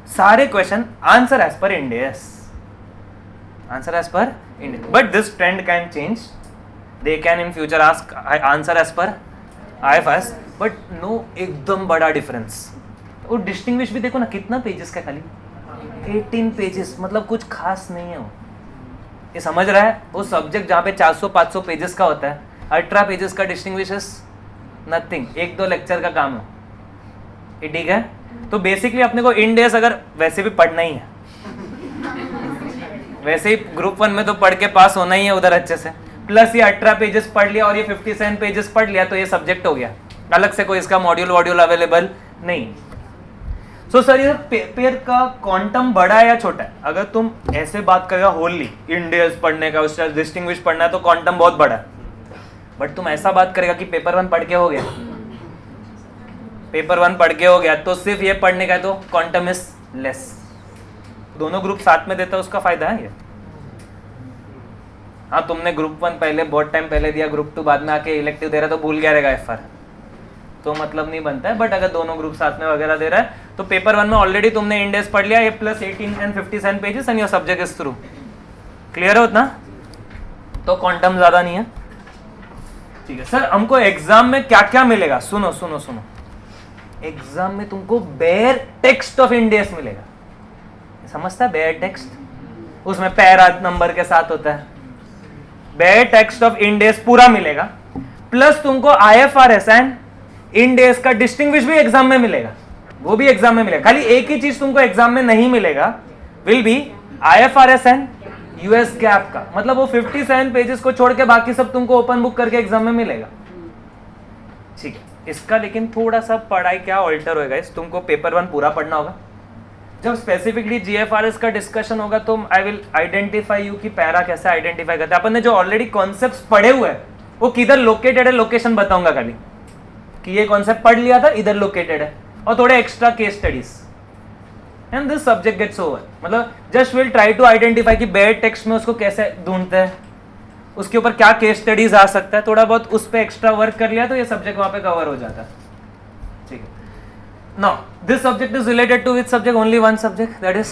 सारे question answer as per Ind AS, answer as per Ind, but this trend can change, they can in future ask answer as per IFRS, but no एकदम बड़ा डिफरेंस। वो डिस्टिंग्विश भी देखो ना, कितना पेजेस का? खाली 18 पेजेस, मतलब कुछ खास नहीं है वो। ये समझ रहा है? वो सब्जेक्ट जहाँ पे 400-500 पेजेस का होता है, 18 पेजेस का डिस्टिंग्विश इज नथिंग, 1-2 लेक्चर का काम है ये, ठीक है? तो बेसिकली अपने को इंड एज अगर वैसे भी पढ़ना ही है, वैसे ही ग्रुप 1 में तो पढ़ के पास होना ही है उधर अच्छे से, प्लस ये 18 पेजेस पढ़ लिया और ये 57 पेजेस पढ़ लिया, तो ये सब्जेक्ट हो गया। अलग से कोई इसका मॉड्यूल अवेलेबल नहीं। सो सर ये पेपर का क्वांटम बड़ा है या छोटा है? अगर तुम ऐसे बात करेगा होली इंड एज पढ़ने का, उसका डिस्टिंग्विश पढ़ना है, तो क्वांटम बहुत बड़ा है। बट तुम ऐसा बात करेगा कि पेपर 1 पढ़ के हो गया, पेपर 1 पढ़ के हो गया, तो सिर्फ ये पढ़ने का है, तो क्वांटम इज लेस। दोनों ग्रुप साथ में देता है, उसका फायदा है ये। हाँ, तुमने ग्रुप 1 पहले बहुत टाइम पहले दिया, ग्रुप 2 बाद में आके इलेक्टिव दे रहा, तो भूल गया रहेगा FR, तो मतलब नहीं बनता है। बट अगर दोनों ग्रुप साथ में वगैरह दे रहा है, तो पेपर 1 में ऑलरेडी तुमने इंड एज पढ़ लिया, ये plus 18 and 57 pages and your subject is through. Clear है उतना? तो क्वांटम ज्यादा नहीं है, ठीक है। सर हमको एग्जाम में क्या क्या मिलेगा? सुनो सुनो सुनो, एग्जाम में तुमको bare text of Ind AS मिलेगा। समझता है बेयर टेक्स्ट? उसमें पैरा नंबर के साथ होता है। Bare text of Ind AS पूरा मिलेगा, प्लस तुमको IFRS एंड इंड एज का डिस्टिंग्विश भी एग्जाम में मिलेगा, वो भी एग्जाम में मिलेगा। खाली एक ही चीज तुमको एग्जाम में नहीं मिलेगा, will be IFRS and US gap का। मतलब वो 57 पेजेस को छोड़ के बाकी सब तुमको ओपन बुक करके एग्जाम में मिलेगा, ठीक है। इसका लेकिन थोड़ा सा पढ़ाई क्या ऑल्टर होगा, इस तुमको पेपर 1 पूरा पढ़ना होगा। जब स्पेसिफिकली GFRS का डिस्कशन होगा, तो आई विल आइडेंटिफाई यू कि पैरा कैसे आइडेंटिफाई करते हैं। अपन ने जो ऑलरेडी कॉन्सेप्ट्स पढ़े हुए हैं, वो किधर लोकेटेड है, लोकेशन बताऊंगा खाली कि ये कॉन्सेप्ट पढ़ लिया था, इधर लोकेटेड है, और थोड़े extra case studies, and this subject gets over. मतलब just will try to identify कि बेयर टेक्स्ट में उसको कैसे ढूंढते हैं, उसके ऊपर क्या केस स्टडीज आ सकता है, थोड़ा बहुत उस पर एक्स्ट्रा वर्क कर लिया तो ये सब्जेक्ट वहां पे कवर हो जाता है, ठीक है। Now this subject is related to which subject? Only one subject, that is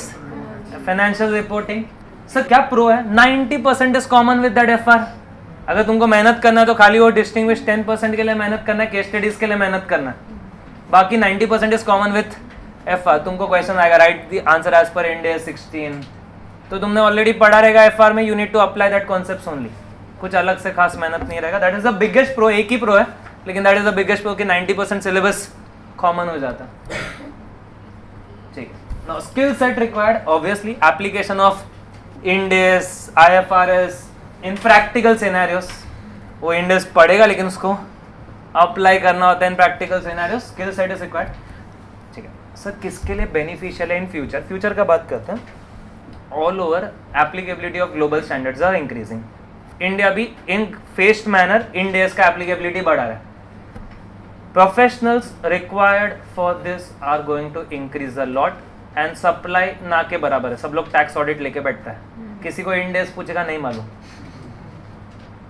financial reporting. Sir क्या प्रो है? 90% is common with that FR। अगर तुमको मेहनत करना है तो खाली वो डिस्टिंग्विश 10% के लिए मेहनत करना है, केस स्टडीज के लिए मेहनत करना है, बाकी 90% इज कॉमन विथ FR। तुमको क्वेश्चन आएगा write the answer as per Ind AS 16, तो तुमने ऑलरेडी पढ़ा रहेगा FR में, you need to apply that concepts only, कुछ अलग से खास मेहनत नहीं रहेगा। That is the biggest pro, एक ही प्रो है लेकिन that is the biggest pro कि 90% सिलेबस कॉमन हो जाता है, ठीक है। Now skill set required, obviously application of Ind AS IFRS in practical scenarios. वो इंड एज पढ़ेगा लेकिन उसको अप्लाई करना होता है in practical scenarios, skill set is required, ठीक है। सर किसके लिए बेनिफिशियल है इन फ्यूचर? फ्यूचर का बात करते हैं। All over applicability of global standards are increasing. India भी in phased manner Ind AS का एप्लीकेबिलिटी बढ़ा रहा है। Professionals required for this are going to increase a lot, and supply ना के बराबर है। सब लोग टैक्स ऑडिट लेके बैठता है, किसी को इंड एज पूछेगा नहीं मालूम।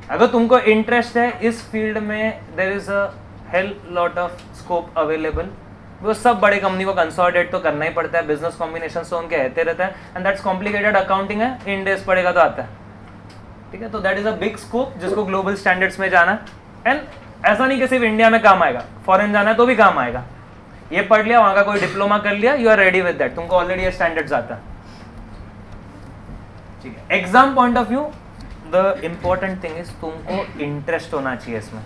अगर तुमको इंटरेस्ट है इस फील्ड में, there is a hell lot of scope available. वो सब बड़े कंपनी को कंसोलिडेट तो करना ही पड़ता है, बिजनेस कॉम्बिनेशन तो उनके रहते रहते हैं, एंड दैट्स कॉम्प्लिकेटेड अकाउंटिंग है, इंड एज पढ़ेगा तो आता है, ठीक है। तो that is a big scope जिसको ग्लोबल स्टैंडर्ड्स में जाना है, एंड ऐसा नहीं कि सिर्फ इंडिया में काम आएगा, फॉरेन जाना है तो भी काम आएगा। ये पढ़ लिया, वहां का कोई डिप्लोमा कर लिया, you are ready with that, तुमको ऑलरेडी ये स्टैंडर्ड्स आता है, ठीक है। Exam point of view the important thing is तुमको इंटरेस्ट होना चाहिए इसमें।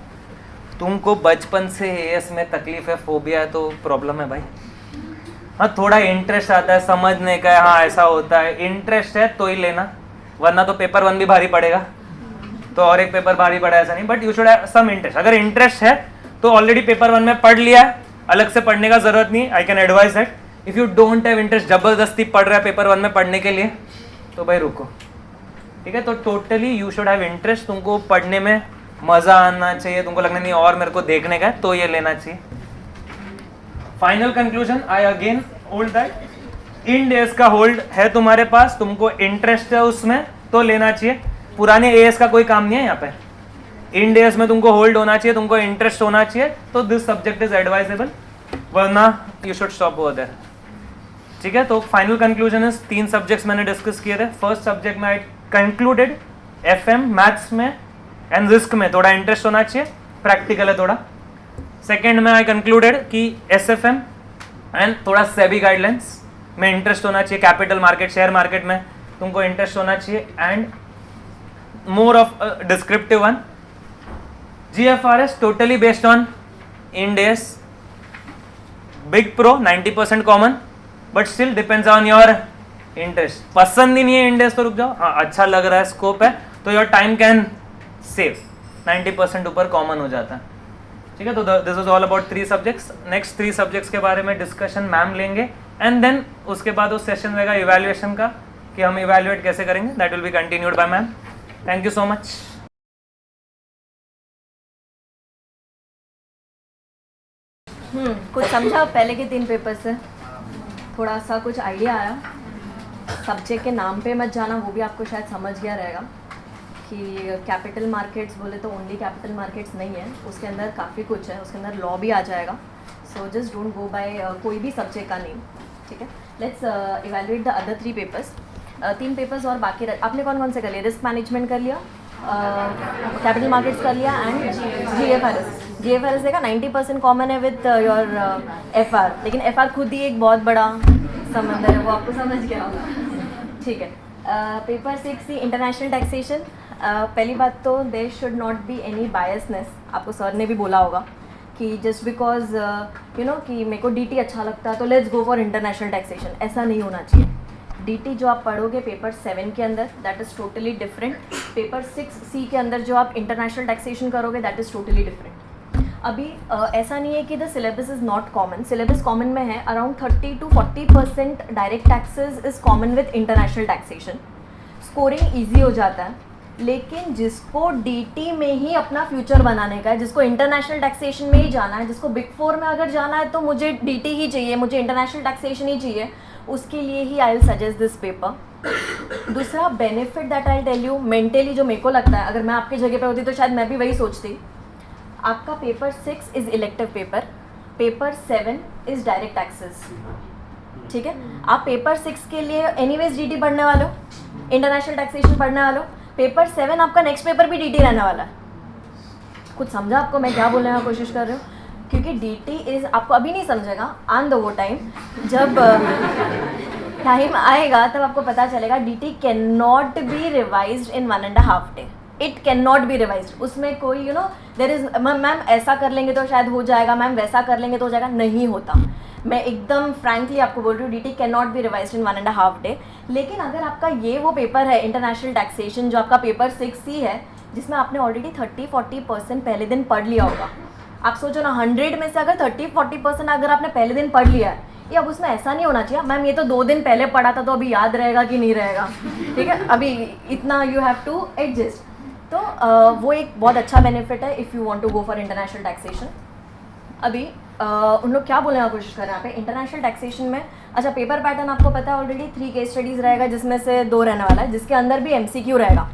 तुमको बचपन से एएस में तकलीफ है, फोबिया है, तो प्रॉब्लम है भाई। हाँ, थोड़ा इंटरेस्ट आता है, समझने का है, हाँ ऐसा होता है, इंटरेस्ट है तो ही लेना, वरना तो पेपर 1 भी भारी पड़ेगा, तो और एक पेपर भारी पड़ा ऐसा नहीं, but you should have some interest. अगर इंटरेस्ट है तो ऑलरेडी पेपर 1 में पढ़ लिया, अलग से पढ़ने का जरूरत नहीं, I can advise that. If you don't have interest, जबरदस्ती पढ़ रहा है पेपर 1 में पढ़ने के लिए, तो भाई रुको, ठीक है। तो totally you should have interest, तुमको पढ़ने में मजा आना चाहिए, तुमको लगना नहीं और मेरे को देखने का है, तो ये लेना चाहिए। Final conclusion, I again hold that Ind AS का होल्ड है तुम्हारे पास, तुमको इंटरेस्ट है उसमें तो लेना चाहिए। पुराने एएस का कोई काम नहीं है यहाँ पे, इंड एएस में तुमको होल्ड होना चाहिए, तुमको इंटरेस्ट होना चाहिए, तो दिस सब्जेक्ट इज एडवाइजेबल, वरना you should stop over there, ठीक है। तो फाइनल कंक्लूजन इज 3 सब्जेक्ट्स मैंने डिस्कस किए थे। फर्स्ट सब्जेक्ट में आई कंक्लूडेड एफएम मैथ्स में एंड रिस्क में थोड़ा इंटरेस्ट होना चाहिए, प्रैक्टिकल है थोड़ा। सेकेंड में आई कंक्लूडेड कि एसएफएम एंड थोड़ा सेबी गाइडलाइंस में इंटरेस्ट होना चाहिए, कैपिटल मार्केट शेयर मार्केट में तुमको इंटरेस्ट होना चाहिए, and more of descriptive one. GFRS totally based on Ind AS, big pro 90% common, but still depends on your interest. पसंद ही नहीं है इंड एस तो रुक जाओ, हाँ अच्छा लग रहा है, स्कोप है, तो योर टाइम कैन सेव, 90% ऊपर कॉमन हो जाता है, ठीक है। तो this is all about 3 subjects. Next 3 subjects के बारे में डिस्कशन मैम लेंगे, एंड देन उसके बाद उस सेशन रहेगा इवैल्यूएशन का, कि हम इवैल्यूएट कैसे करेंगे, that will be continued by ma'am. Thank you so much. कुछ समझा पहले के 3 पेपर से, थोड़ा सा कुछ आइडिया आया। सब्जेक्ट के नाम पे मत जाना, वो भी आपको शायद समझ गया रहेगा कि कैपिटल मार्केट्स बोले तो ओनली कैपिटल मार्केट्स नहीं है, उसके अंदर काफ़ी कुछ है, उसके अंदर लॉ भी आ जाएगा। So just don't go by कोई भी सब्जेक्ट का नेम, ठीक है। Let's evaluate the other 3 papers. 3 papers और बाकी आपने कौन कौन से कर लिए? रिस्क मैनेजमेंट कर लिया, कैपिटल मार्केट्स कर लिया, एंड GFRS देखा 90% कॉमन है विद योर FR, लेकिन FR खुद ही एक बहुत बड़ा समंदर है, वो आपको समझ गया होगा, ठीक है। Paper 6 international taxation. पहली बात तो there should not be any biasness, आपको सर ने भी बोला होगा कि जस्ट बिकॉज यू नो कि मेरे को DT अच्छा लगता है तो let's go for international taxation, ऐसा नहीं होना चाहिए। DT जो आप पढ़ोगे पेपर 7 के अंदर, that is totally different. Paper 6C के अंदर जो आप इंटरनेशनल टैक्सेशन करोगे, दैट इज़ टोटली डिफरेंट। अभी ऐसा नहीं है कि the syllabus is not common, syllabus common में है। Around 30 to 40% direct taxes is common with international taxation, scoring easy हो जाता है। लेकिन जिसको DT में ही अपना फ्यूचर बनाने का है, जिसको इंटरनेशनल टैक्सेशन में ही जाना है, जिसको बिग 4 में अगर जाना है तो मुझे DT ही चाहिए, मुझे इंटरनेशनल टैक्सेशन ही चाहिए, उसके लिए ही I will suggest this paper. दूसरा benefit that I tell you, mentally जो मेरे को लगता है, अगर मैं आपकी जगह पे होती तो शायद मैं भी वही सोचती। आपका paper 6 is elective paper, paper 7 is direct taxes, ठीक है। आप पेपर 6 के लिए एनीवेज DT पढ़ने वाले हो, इंटरनेशनल टैक्सेशन पढ़ने वाले हो, पेपर 7 आपका नेक्स्ट पेपर भी DT रहने वाला है। कुछ समझा आपको मैं क्या बोलने का कोशिश कर रही हूँ? क्योंकि DT इज़, आपको अभी नहीं समझेगा, आन दो वो टाइम, जब टाइम आएगा तब आपको पता चलेगा। DT can not be revised in 1.5 day, it can not be revised. उसमें कोई you know there is ma'am ऐसा कर लेंगे तो शायद हो जाएगा, मैम वैसा कर लेंगे तो हो जाएगा, नहीं होता। मैं एकदम फ्रैंकली आपको बोल रही हूँ, DT can not be revised in 1.5 day. लेकिन अगर आपका ये वो पेपर है इंटरनेशनल टैक्सेशन, जो आपका पेपर 6C है, जिसमें आपने ऑलरेडी 30-40% पहले दिन पढ़ लिया होगा। आप सोचो ना, 100 में से अगर 30-40% अगर आपने पहले दिन पढ़ लिया है, ये अब उसमें ऐसा नहीं होना चाहिए मैम ये तो 2 दिन पहले पढ़ा था तो अभी याद रहेगा कि नहीं रहेगा, ठीक है। अभी इतना यू हैव टू एडजस्ट। तो वो एक बहुत अच्छा बेनिफिट है if you want to go for international taxation. अभी उन लोग क्या बोलने की कोशिश कर रहे हैं यहाँ पे इंटरनेशनल टैक्सेशन में। अच्छा, पेपर पैटर्न आपको पता है ऑलरेडी, 3 केस स्टडीज़ रहेगा, जिसमें से 2 रहने वाला है, जिसके अंदर भी MCQ रहेगा।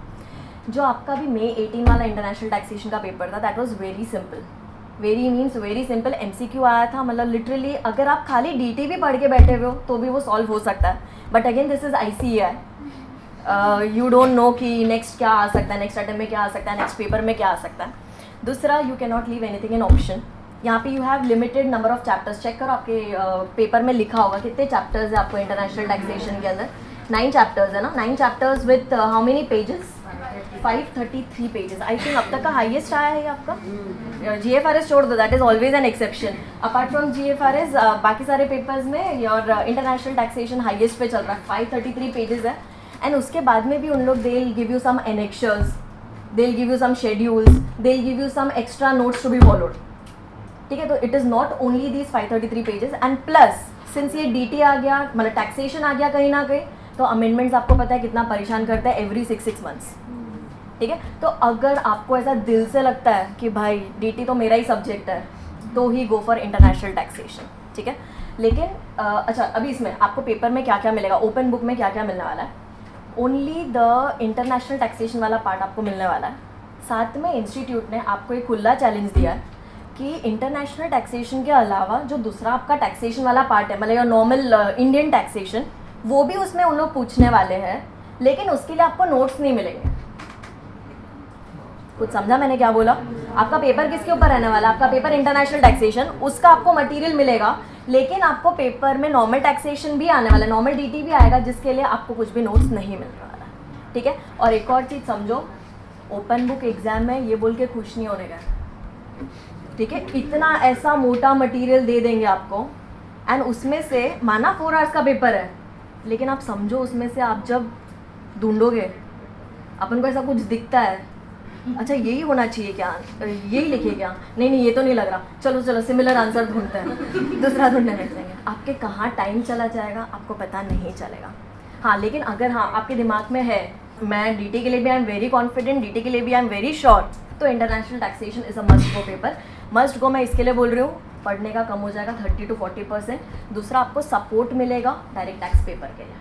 जो आपका भी May 18 वाला इंटरनेशनल टैक्सेशन का पेपर था, that was very simple, very means very simple. MCQ आया था, मतलब लिटरली अगर आप खाली DT भी पढ़ के बैठे हुए हो तो भी वो सॉल्व हो सकता है। But again this is ICAI, you don't know कि नेक्स्ट क्या आ सकता है, नेक्स्ट अटेम्प्ट में क्या आ सकता है, नेक्स्ट पेपर में क्या आ सकता है। दूसरा, you can not leave anything in option. यहाँ पे you have limited number of chapters. Check करो आपके पेपर में लिखा होगा कितने चैप्टर्स है आपको इंटरनेशनल टैक्सेशन के अंदर। 9 चैप्टर्स है ना, 9 chapters with how many pages? 533 pages. I think अब तक का हाईएस्ट आया है आपका। GFRS छोड़ दो, that is always an exception. Apart from GFRS बाकी सारे पेपर्स में योर इंटरनेशनल टैक्सेशन हाईएस्ट पे चल रहा है, 533 पेजेस है। एंड उसके बाद में भी उन लोग they will give you some annexures, they will give you some schedules, they will give you some extra notes to be followed, ठीक है। तो it is not only these 533 pages. And plus since ये डीटी आ गया, मतलब टैक्सेशन आ गया कहीं ना कहीं, तो अमेंडमेंट्स आपको पता है कितना परेशान करता है एवरी 6 मंथ्स, ठीक है। तो अगर आपको ऐसा दिल से लगता है कि भाई डीटी तो मेरा ही सब्जेक्ट है, तो ही गो फॉर इंटरनेशनल टैक्सेशन, ठीक है। लेकिन अच्छा, अभी इसमें आपको पेपर में क्या क्या मिलेगा, ओपन बुक में क्या क्या मिलने वाला है, ओनली द इंटरनेशनल टैक्सेशन वाला पार्ट आपको मिलने वाला है। साथ में इंस्टीट्यूट ने आपको एक खुला चैलेंज दिया है कि इंटरनेशनल टैक्सेशन के अलावा जो दूसरा आपका टैक्सेशन वाला पार्ट है, मतलब नॉर्मल इंडियन टैक्सेशन, वो भी उसमें उन लोग पूछने वाले हैं, लेकिन उसके लिए आपको नोट्स नहीं मिलेंगे। कुछ समझा मैंने क्या बोला? आपका पेपर किसके ऊपर रहने वाला है? आपका पेपर इंटरनेशनल टैक्सेशन, उसका आपको मटेरियल मिलेगा, लेकिन आपको पेपर में नॉर्मल टैक्सेशन भी आने वाला है, नॉर्मल डीटी भी आएगा, जिसके लिए आपको कुछ भी नोट्स नहीं मिलने वाला, ठीक है। और एक और चीज़ समझो, ओपन बुक एग्जाम में ये बोल के खुश नहीं होने का, ठीक है। इतना ऐसा मोटा मटेरियल दे देंगे आपको, एंड उसमें से माना 4 आवर्स का पेपर है, लेकिन आप समझो उसमें से आप जब ढूंढोगे, अपन को ऐसा कुछ दिखता है, अच्छा यही होना चाहिए क्या, यही लिखे क्या, नहीं नहीं ये तो नहीं लग रहा, चलो चलो सिमिलर आंसर ढूंढते हैं, दूसरा ढूंढने लग जाएंगे, आपके कहाँ टाइम चला जाएगा आपको पता नहीं चलेगा। हाँ, लेकिन अगर हाँ आपके दिमाग में है मैं डीटी के लिए भी I am very confident, DT के लिए भी आई एम वेरी श्योर, तो international taxation is a must go paper. Must go मैं इसके लिए बोल रही हूँ, पढ़ने का कम हो जाएगा 30 to 40%। दूसरा, आपको सपोर्ट मिलेगा डायरेक्ट टैक्स पेपर के लिए।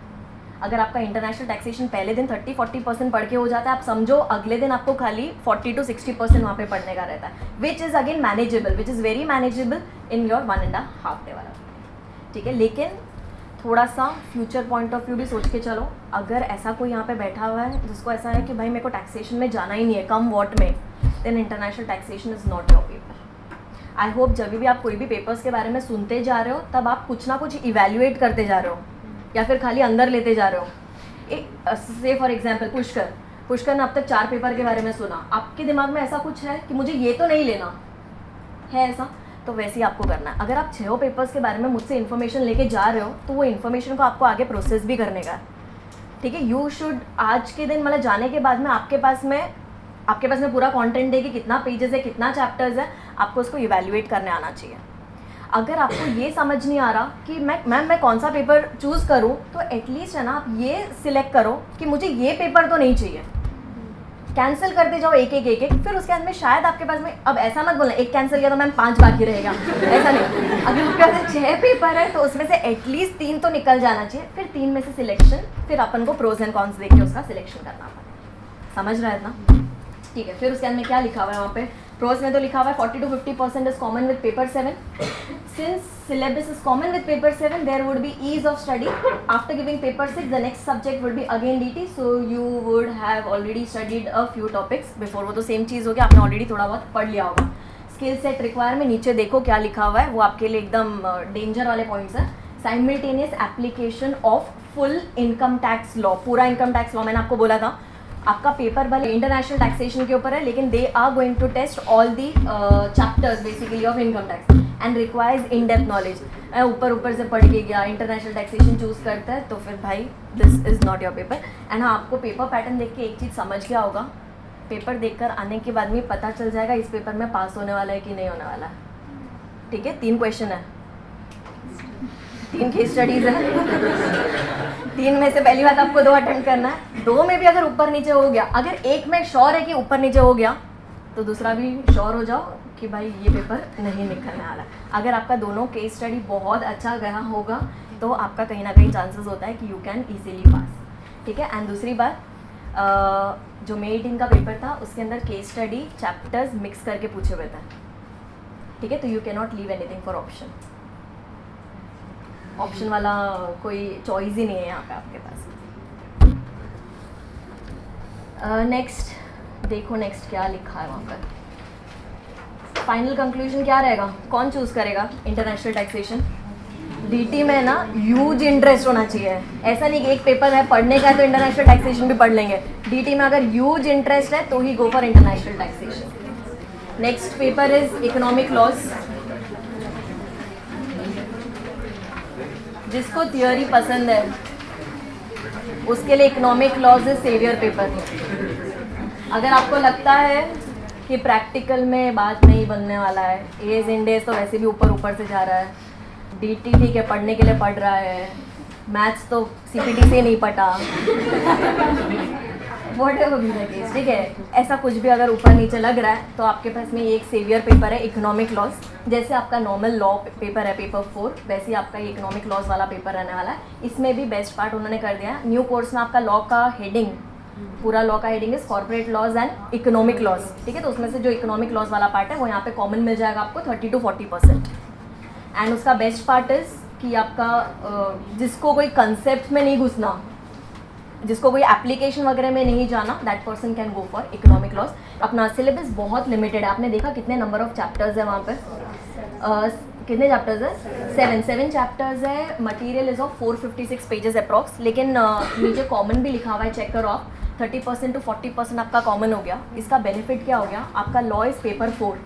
अगर आपका इंटरनेशनल टैक्सेशन पहले दिन 30-40% पढ़ के हो जाता है, आप समझो अगले दिन आपको खाली 40 to 60% वहाँ पे पढ़ने का रहता है, which is again manageable, which is very manageable in your 1.5 day वाला, ठीक है। लेकिन थोड़ा सा फ्यूचर पॉइंट ऑफ व्यू भी सोच के चलो, अगर ऐसा कोई यहाँ पे बैठा हुआ है जिसको ऐसा है कि भाई मेरे को टैक्सेशन में जाना ही नहीं है, कम वॉट में, then international taxation is not your paper. I hope जब भी आप कोई भी पेपर्स के बारे में सुनते जा रहे हो, तब आप कुछ ना कुछ इवेल्युएट करते जा रहे हो, या फिर खाली अंदर लेते जा रहे हो। एक से फॉर एग्जांपल पुष्कर ने अब तक 4 पेपर के बारे में सुना, आपके दिमाग में ऐसा कुछ है कि मुझे ये तो नहीं लेना है ऐसा, तो वैसे ही आपको करना है। अगर आप 6 पेपर्स के बारे में मुझसे इन्फॉर्मेशन लेके जा रहे हो, तो वो इन्फॉर्मेशन को आपको आगे प्रोसेस भी करने का है, ठीक है। यू शुड आज के दिन मतलब जाने के बाद में आपके पास में पूरा कंटेंट है कि कितना पेजेस है, कितना चैप्टर्स है, आपको उसको इवैल्यूएट करने आना चाहिए। अगर आपको ये समझ नहीं आ रहा कि मैं कौन सा पेपर चूज़ करूँ, तो एटलीस्ट है ना आप ये सिलेक्ट करो कि मुझे ये पेपर तो नहीं चाहिए, कैंसिल करते जाओ एक एक, फिर उसके बाद में शायद आपके पास में, अब ऐसा मत बोलना 1 कैंसिल किया तो मैम 5 बाकी रहेगा, ऐसा नहीं। अगर आपके पास 6 पेपर है तो उसमें से एटलीस्ट 3 तो निकल जाना चाहिए, फिर 3 में से सिलेक्शन, फिर अपन को प्रोज एंड कॉन्स देख के उसका सिलेक्शन करना पड़ेगा। समझ रहा है ना? ठीक है। फिर उसके अंदर क्या लिखा हुआ है वहाँ पे, प्रोज में तो लिखा हुआ है 40 to 50% is common with paper 7। Since syllabus is common with paper 7, there would be ease of study. After giving paper 6, the next subject would be again DT, so you would have already studied a few topics before. वो तो सेम चीज़ हो गया, आपने ऑलरेडी थोड़ा बहुत पढ़ लिया होगा। स्किल सेट रिक्वायर में नीचे देखो क्या लिखा हुआ है, वो आपके लिए एकदम डेंजर वाले पॉइंट्स हैं। Simultaneous application of full income tax law, पूरा इनकम टैक्स लॉ मैंने आपको बोला था। आपका पेपर भले इंटरनेशनल टैक्सेशन के ऊपर है, लेकिन they are going to test all the chapters basically of income tax and requires in depth knowledge. ऊपर से पढ़ के गया, इंटरनेशनल टैक्सेशन चूज़ करता है, तो फिर भाई this is not your paper. And हाँ, आपको पेपर पैटर्न देख के एक चीज़ समझ गया होगा, पेपर देखकर आने के बाद में पता चल जाएगा इस पेपर में पास होने वाला है कि नहीं होने वाला है, ठीक है। 3 क्वेश्चन है, 3 केस स्टडीज़ है, 3 में से पहली बात आपको 2 अटेम्प्ट करना है। 2 में भी अगर ऊपर नीचे हो गया, अगर एक में श्योर है कि ऊपर नीचे हो गया, तो दूसरा भी श्योर हो जाओ कि भाई ये पेपर नहीं निकलने वाला। अगर आपका दोनों केस स्टडी बहुत अच्छा गया होगा, तो आपका कहीं ना कहीं चांसेस होता है कि यू कैन ईजीली पास, ठीक है। एंड दूसरी बात, जो May 18 का पेपर था, उसके अंदर केस स्टडी चैप्टर्स मिक्स करके पूछे हुए थे, ठीक है। तो you can not leave anything for option वाला कोई चॉइस ही नहीं है यहाँ पे आपके पास। नेक्स्ट देखो, नेक्स्ट क्या लिखा है वहाँ पर। फाइनल कंक्लूजन क्या रहेगा, कौन चूज़ करेगा इंटरनेशनल टैक्सेशन? डीटी में ना ह्यूज इंटरेस्ट होना चाहिए, ऐसा नहीं कि एक पेपर है पढ़ने का है तो इंटरनेशनल टैक्सेशन भी पढ़ लेंगे। डीटी में अगर ह्यूज इंटरेस्ट है तो ही go for international taxation. Next paper is economic laws. जिसको थियोरी पसंद है उसके लिए economic laws is saviour paper. अगर आपको लगता है कि प्रैक्टिकल में बात नहीं बनने वाला है, एज इंडेज तो वैसे भी ऊपर से जा रहा है, डीटी ठीक है, पढ़ने के लिए पढ़ रहा है, मैथ्स तो सीपीटी से नहीं पटा, what ever be the case, ठीक है, ऐसा कुछ भी अगर ऊपर नीचे लग रहा है तो आपके पास में ये एक सेवियर पेपर है, इकोनॉमिक लॉज। जैसे आपका नॉर्मल लॉ पेपर है पेपर 4, वैसे ही आपका ये इकोनॉमिक लॉज वाला पेपर रहने वाला है। इसमें भी बेस्ट पार्ट उन्होंने कर दिया है, न्यू कोर्स में आपका लॉ का हेडिंग, पूरा लॉ का heading is corporate laws and economic laws, ठीक है। तो उसमें से जो इकोनॉमिक लॉज वाला पार्ट है वो यहाँ पे कॉमन मिल जाएगा आपको 30 to 40%। एंड उसका बेस्ट पार्ट इज कि आपका जिसको कोई कंसेप्ट में नहीं घुसना, जिसको कोई एप्लीकेशन वगैरह में नहीं जाना, that person can go for economic laws. अपना सिलेबस बहुत लिमिटेड है, आपने देखा कितने नंबर ऑफ चैप्टर्स है वहाँ पे, कितने चैप्टर्स है? 7 चैप्टर्स है। Material is of 456 pages approx, लेकिन नीचे कॉमन भी लिखा हुआ है, चेक करो आप, 30% to 40% आपका कॉमन हो गया। इसका बेनिफिट क्या हो गया, आपका लॉ इज पेपर 4,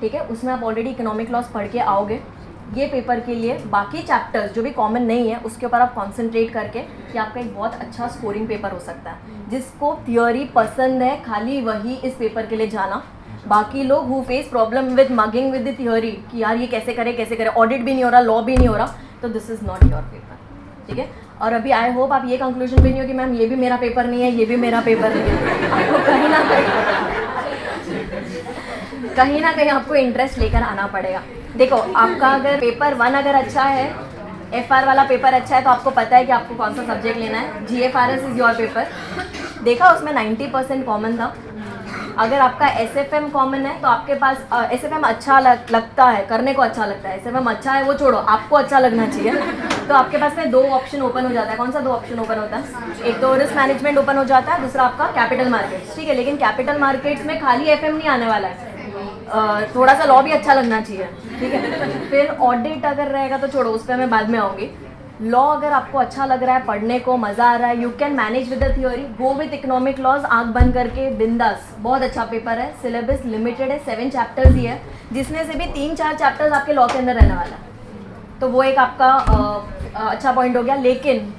ठीक है, उसमें आप ऑलरेडी इकोनॉमिक लॉज पढ़ के आओगे। ये पेपर के लिए बाकी चैप्टर्स जो भी कॉमन नहीं है उसके ऊपर आप कॉन्सेंट्रेट करके ये आपका एक बहुत अच्छा स्कोरिंग पेपर हो सकता है। जिसको थियोरी पसंद है खाली वही इस पेपर के लिए जाना। बाकी लोग who face problem with mugging with the theory कि यार ये कैसे करे, ऑडिट भी नहीं हो रहा, लॉ भी नहीं हो रहा, तो this is not your paper, ठीक है। और अभी आई होप आप ये कंक्लूजन भी नहीं हो कि मैम ये भी मेरा पेपर नहीं है, ये भी मेरा पेपर नहीं है। आपको कहीं ना कहीं आपको इंटरेस्ट लेकर आना पड़ेगा। देखो, आपका अगर पेपर 1 अगर अच्छा है, FR वाला पेपर अच्छा है, तो आपको पता है कि आपको कौन सा सब्जेक्ट लेना है। GFRS इज़ योर पेपर, देखा उसमें 90% कॉमन था। अगर आपका SFM कॉमन है तो आपके पास SFM अच्छा लगता है, करने को अच्छा लगता है, SFM अच्छा है वो छोड़ो, आपको अच्छा लगना चाहिए, तो आपके पास में 2 ऑप्शन ओपन हो जाता है। कौन सा 2 ऑप्शन ओपन होता है? एक तो रिस्क मैनेजमेंट ओपन हो जाता है, दूसरा आपका कैपिटल मार्केट्स, ठीक है। लेकिन कैपिटल मार्केट्स में खाली FM नहीं आने वाला है, थोड़ा सा लॉ भी अच्छा लगना चाहिए, ठीक है। फिर ऑडिट अगर रहेगा तो छोड़ो, उस पर मैं बाद में आऊँगी। लॉ अगर आपको अच्छा लग रहा है, पढ़ने को मज़ा आ रहा है, you can manage with the theory, go with economic laws, आंख बंद करके बिंदास। बहुत अच्छा पेपर है, सिलेबस लिमिटेड है, 7 चैप्टर्स ही है, जिसमें से भी 3-4 चैप्टर्स आपके लॉ के अंदर रहने वाला है, तो वो एक आपका अच्छा पॉइंट हो गया। लेकिन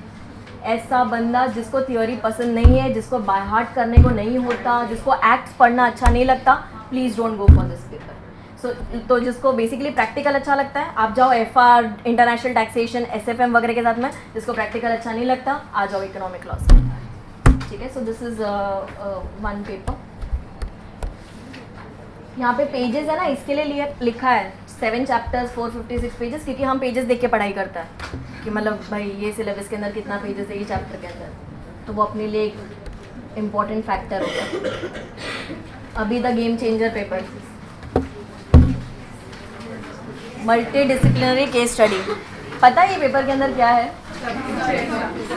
ऐसा बंदा जिसको थियोरी पसंद नहीं है, जिसको बाय हार्ट करने को नहीं होता, जिसको एक्ट्स पढ़ना अच्छा नहीं लगता, please don't go for this paper. तो जिसको बेसिकली प्रैक्टिकल अच्छा लगता है, आप जाओ FR, इंटरनेशनल टैक्सेशन, SFM वगैरह के साथ में। जिसको प्रैक्टिकल अच्छा नहीं लगता, आ जाओ इकोनॉमिक लॉज, ठीक है। So this is 1 paper. यहाँ पे पेजेस है ना, इसके लिए लिखा है 7 चैप्टर्स 456 पेजेस, क्योंकि हम पेजेस देख के पढ़ाई करता है कि मतलब भाई ये सिलेबस के अंदर कितना पेजेस है ये चैप्टर के अंदर, तो वो अपने लिए एक इम्पॉर्टेंट फैक्टर होता है। अभी the game changer paper, multi disciplinary case study, पता है ये पेपर के अंदर क्या है?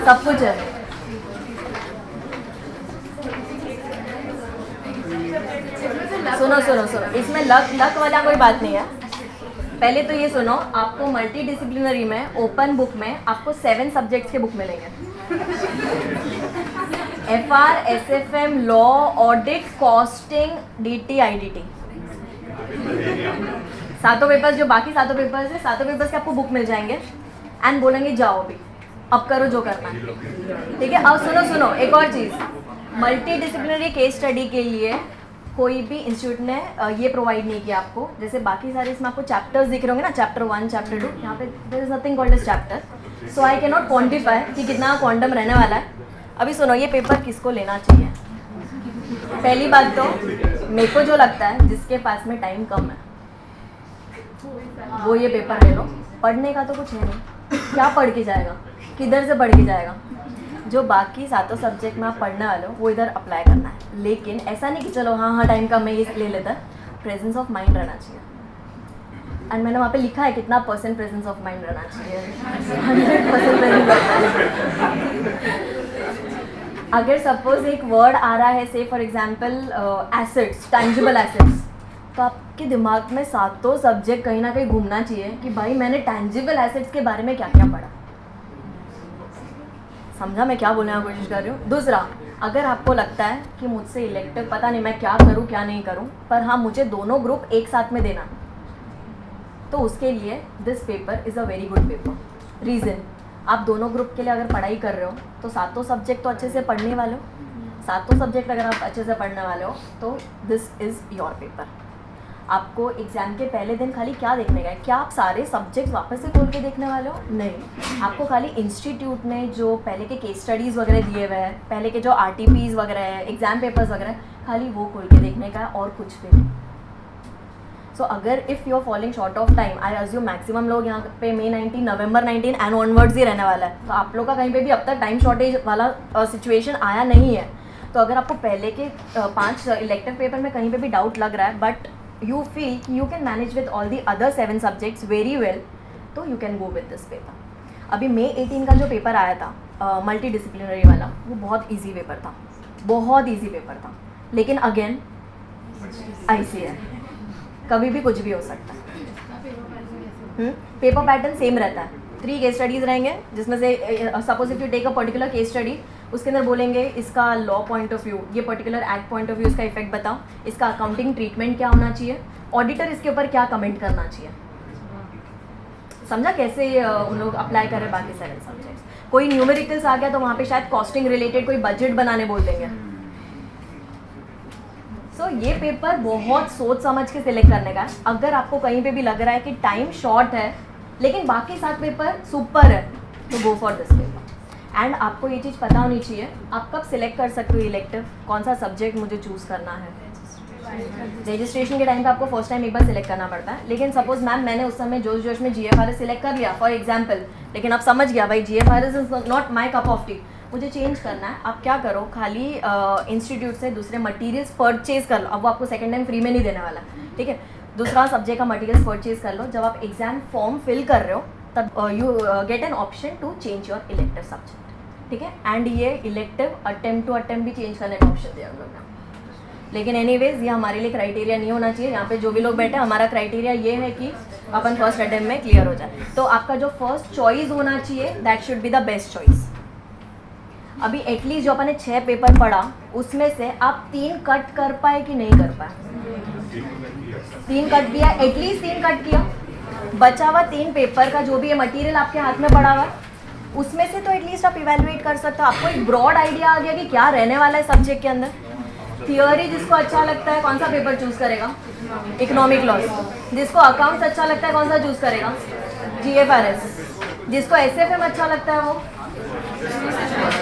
सब कुछ है। सुनो, इसमें लक वाला कोई बात नहीं है। पहले तो ये सुनो, आपको मल्टी डिसिप्लिनरी में ओपन बुक में आपको 7 सब्जेक्ट्स के बुक मिलेंगे। FR, SFM, law, audit, costing, DT, IDT, सातों पेपर्स, जो बाकी सातों पेपर्स है, सातों पेपर्स के आपको बुक मिल जाएंगे। एंड बोलेंगे जाओ अभी, अब करो जो करना है, ठीक है। अब सुनो, एक और चीज़, मल्टी डिसिप्लिनरी केस स्टडी के लिए कोई भी इंस्टीट्यूट ने ये प्रोवाइड नहीं किया आपको। जैसे बाकी सारे इसमें आपको चैप्टर्स दिख रहे होंगे ना, चैप्टर 1, चैप्टर 2, यहाँ पे there is nothing called as chapter, so I can not quantify कि कितना क्वांटम रहने वाला है। अभी सुनो, ये पेपर किसको लेना चाहिए? पहली बात तो मेरे को जो लगता है, जिसके पास में टाइम कम है वो ये पेपर ले लो। पढ़ने का तो कुछ है नहीं, क्या पढ़ के जाएगा, किधर से पढ़ के जाएगा? जो बाकी सातों सब्जेक्ट में आप पढ़ने वाले हो वो इधर अप्लाई करना है। लेकिन ऐसा नहीं कि चलो हाँ टाइम कम है ये ले लेता है, प्रेजेंस ऑफ माइंड रहना चाहिए। एंड मैंने वहाँ पे लिखा है कितना % प्रेजेंस ऑफ माइंड रहना चाहिए, 100% प्रेजेंस ऑफ माइंड। अगर सपोज एक वर्ड आ रहा है, से for example assets, tangible assets, तो आपके दिमाग में सातों सब्जेक्ट कहीं ना कहीं घूमना चाहिए कि भाई मैंने टैंजिबल एसेट्स के बारे में क्या क्या पढ़ा। समझा मैं क्या बोलने की कोशिश कर रही हूँ? दूसरा, अगर आपको लगता है कि मुझसे इलेक्टिव पता नहीं मैं क्या करूँ क्या नहीं करूँ, पर हाँ मुझे दोनों ग्रुप एक साथ में देना, तो उसके लिए this paper is a very good paper. Reason, आप दोनों ग्रुप के लिए अगर पढ़ाई कर रहे हो तो सातों सब्जेक्ट तो अच्छे से पढ़ने वाले हो। सातों सब्जेक्ट अगर आप अच्छे से पढ़ने वाले हो तो दिस इज़ योर पेपर। आपको एग्जाम के पहले दिन खाली क्या देखने का है? क्या आप सारे सब्जेक्ट्स वापस से खोल के देखने वाले हो? नहीं, आपको खाली इंस्टीट्यूट में जो पहले के केस स्टडीज़ वगैरह दिए हुए हैं, पहले के जो RTPs वगैरह है, एग्जाम पेपर्स वगैरह, खाली वो खोल के देखने का है और कुछ भी नहीं। सो अगर if you are falling short of time, I assume maximum लोग यहाँ पे May 19, November 19 एंड ऑनवर्ड्स ही रहने वाला है, तो आप लोग का कहीं पे भी अब तक टाइम शॉर्टेज वाला सिचुएशन आया नहीं है। तो अगर आपको पहले के 5 इलेक्टिव पेपर में कहीं पे भी डाउट लग रहा है, but you feel you can manage with all the other 7 subjects very well, तो you can go with this paper. अभी May 18 का जो पेपर आया था मल्टी डिसिप्लिनरी वाला, वो बहुत ईजी पेपर था, बहुत ईजी पेपर था, लेकिन अगेन IC है, कभी भी कुछ भी हो सकता है। पेपर पैटर्न सेम रहता है, 3 केस स्टडीज़ रहेंगे, जिसमें से suppose if you take a particular case study, उसके अंदर बोलेंगे इसका लॉ पॉइंट ऑफ व्यू, ये particular act point of view, इसका इफेक्ट बताओ, इसका अकाउंटिंग ट्रीटमेंट क्या होना चाहिए, ऑडिटर इसके ऊपर क्या कमेंट करना चाहिए। समझा कैसे उन लोग अप्लाई करें बाकी 7 सब्जेक्ट्स। कोई न्यूमेरिकल्स आ गया तो वहाँ पे शायद कॉस्टिंग रिलेटेड कोई बजट बनाने बोल देंगे। सो ये पेपर बहुत सोच समझ के सिलेक्ट करने का है। अगर आपको कहीं पे भी लग रहा है कि टाइम शॉर्ट है लेकिन बाकी 7 पेपर सुपर है, तो go for this paper. And आपको ये चीज़ पता होनी चाहिए आप कब सिलेक्ट कर सकते हो इलेक्टिव, कौन सा सब्जेक्ट मुझे चूज़ करना है। रजिस्ट्रेशन के टाइम पे आपको फर्स्ट टाइम एक बार सिलेक्ट करना पड़ता है, लेकिन सपोज मैम मैंने उस समय जोश जोश में GFRS सिलेक्ट कर लिया फॉर एग्जाम्पल, लेकिन अब समझ गया भाई GFRS is not my cup of T, मुझे चेंज करना है। आप क्या करो, खाली इंस्टीट्यूट से दूसरे मटेरियल्स परचेज कर लो। अब वो आपको सेकंड टाइम फ्री में नहीं देने वाला, ठीक है। दूसरा सब्जेक्ट का मटेरियल्स परचेज कर लो। जब आप एग्जाम फॉर्म फिल कर रहे हो तब you get an option to change your elective subject, ठीक है। एंड ये इलेक्टिव अटेम्प्ट टू अटेम्प्ट भी चेंज करने का ऑप्शन दिया हम लोग ने। लेकिन एनीवेज ये हमारे लिए क्राइटेरिया नहीं होना चाहिए। यहाँ पे जो भी लोग बैठे, हमारा क्राइटेरिया ये है कि अपन फर्स्ट अटेम्प्ट में क्लियर हो जाए। तो आपका जो फर्स्ट चॉइस होना चाहिए that should be the best choice. अभी एटलीस्ट जो अपन ने 6 पेपर पढ़ा उसमें से आप 3 कट कर पाए कि नहीं कर पाए? 3 कट किया, एटलीस्ट 3 कट किया। बचा हुआ 3 पेपर का जो भी ये मटेरियल आपके हाथ में पड़ा हुआ उसमें से तो एटलीस्ट आप इवेलुएट कर सकते हो। आपको एक ब्रॉड आइडिया आ गया कि क्या रहने वाला है सब्जेक्ट के अंदर। थियोरी जिसको अच्छा लगता है कौन सा पेपर चूज करेगा? Economic loss. जिसको अकाउंट्स अच्छा लगता है कौन सा चूज करेगा? GFRS। जिसको SFM अच्छा लगता है वो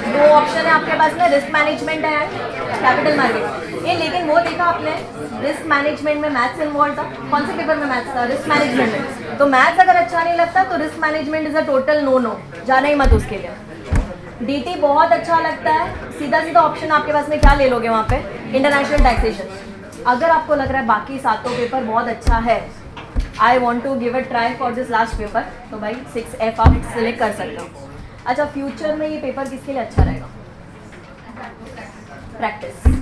2 ऑप्शन है आपके पास में, रिस्क मैनेजमेंट है कैपिटल मार्केट। ये लेकिन वो देखा आपने रिस्क मैनेजमेंट में मैथ्स इन्वॉल्व था। कौन से पेपर में मैथ्स था? रिस्क मैनेजमेंट में। तो मैथ्स अगर अच्छा नहीं लगता तो risk management is a total no, जाना ही मत उसके लिए। DT बहुत अच्छा लगता है, सीधा सीधा ऑप्शन आपके पास में क्या ले लोगे वहाँ पे? International taxation. अगर आपको लग रहा है बाकी 7 पेपर बहुत अच्छा है, I want to give a try for this last paper, तो भाई 6F आप सिलेक्ट कर सकते हो। अच्छा, फ्यूचर में ये पेपर किसके लिए अच्छा रहेगा? प्रैक्टिस,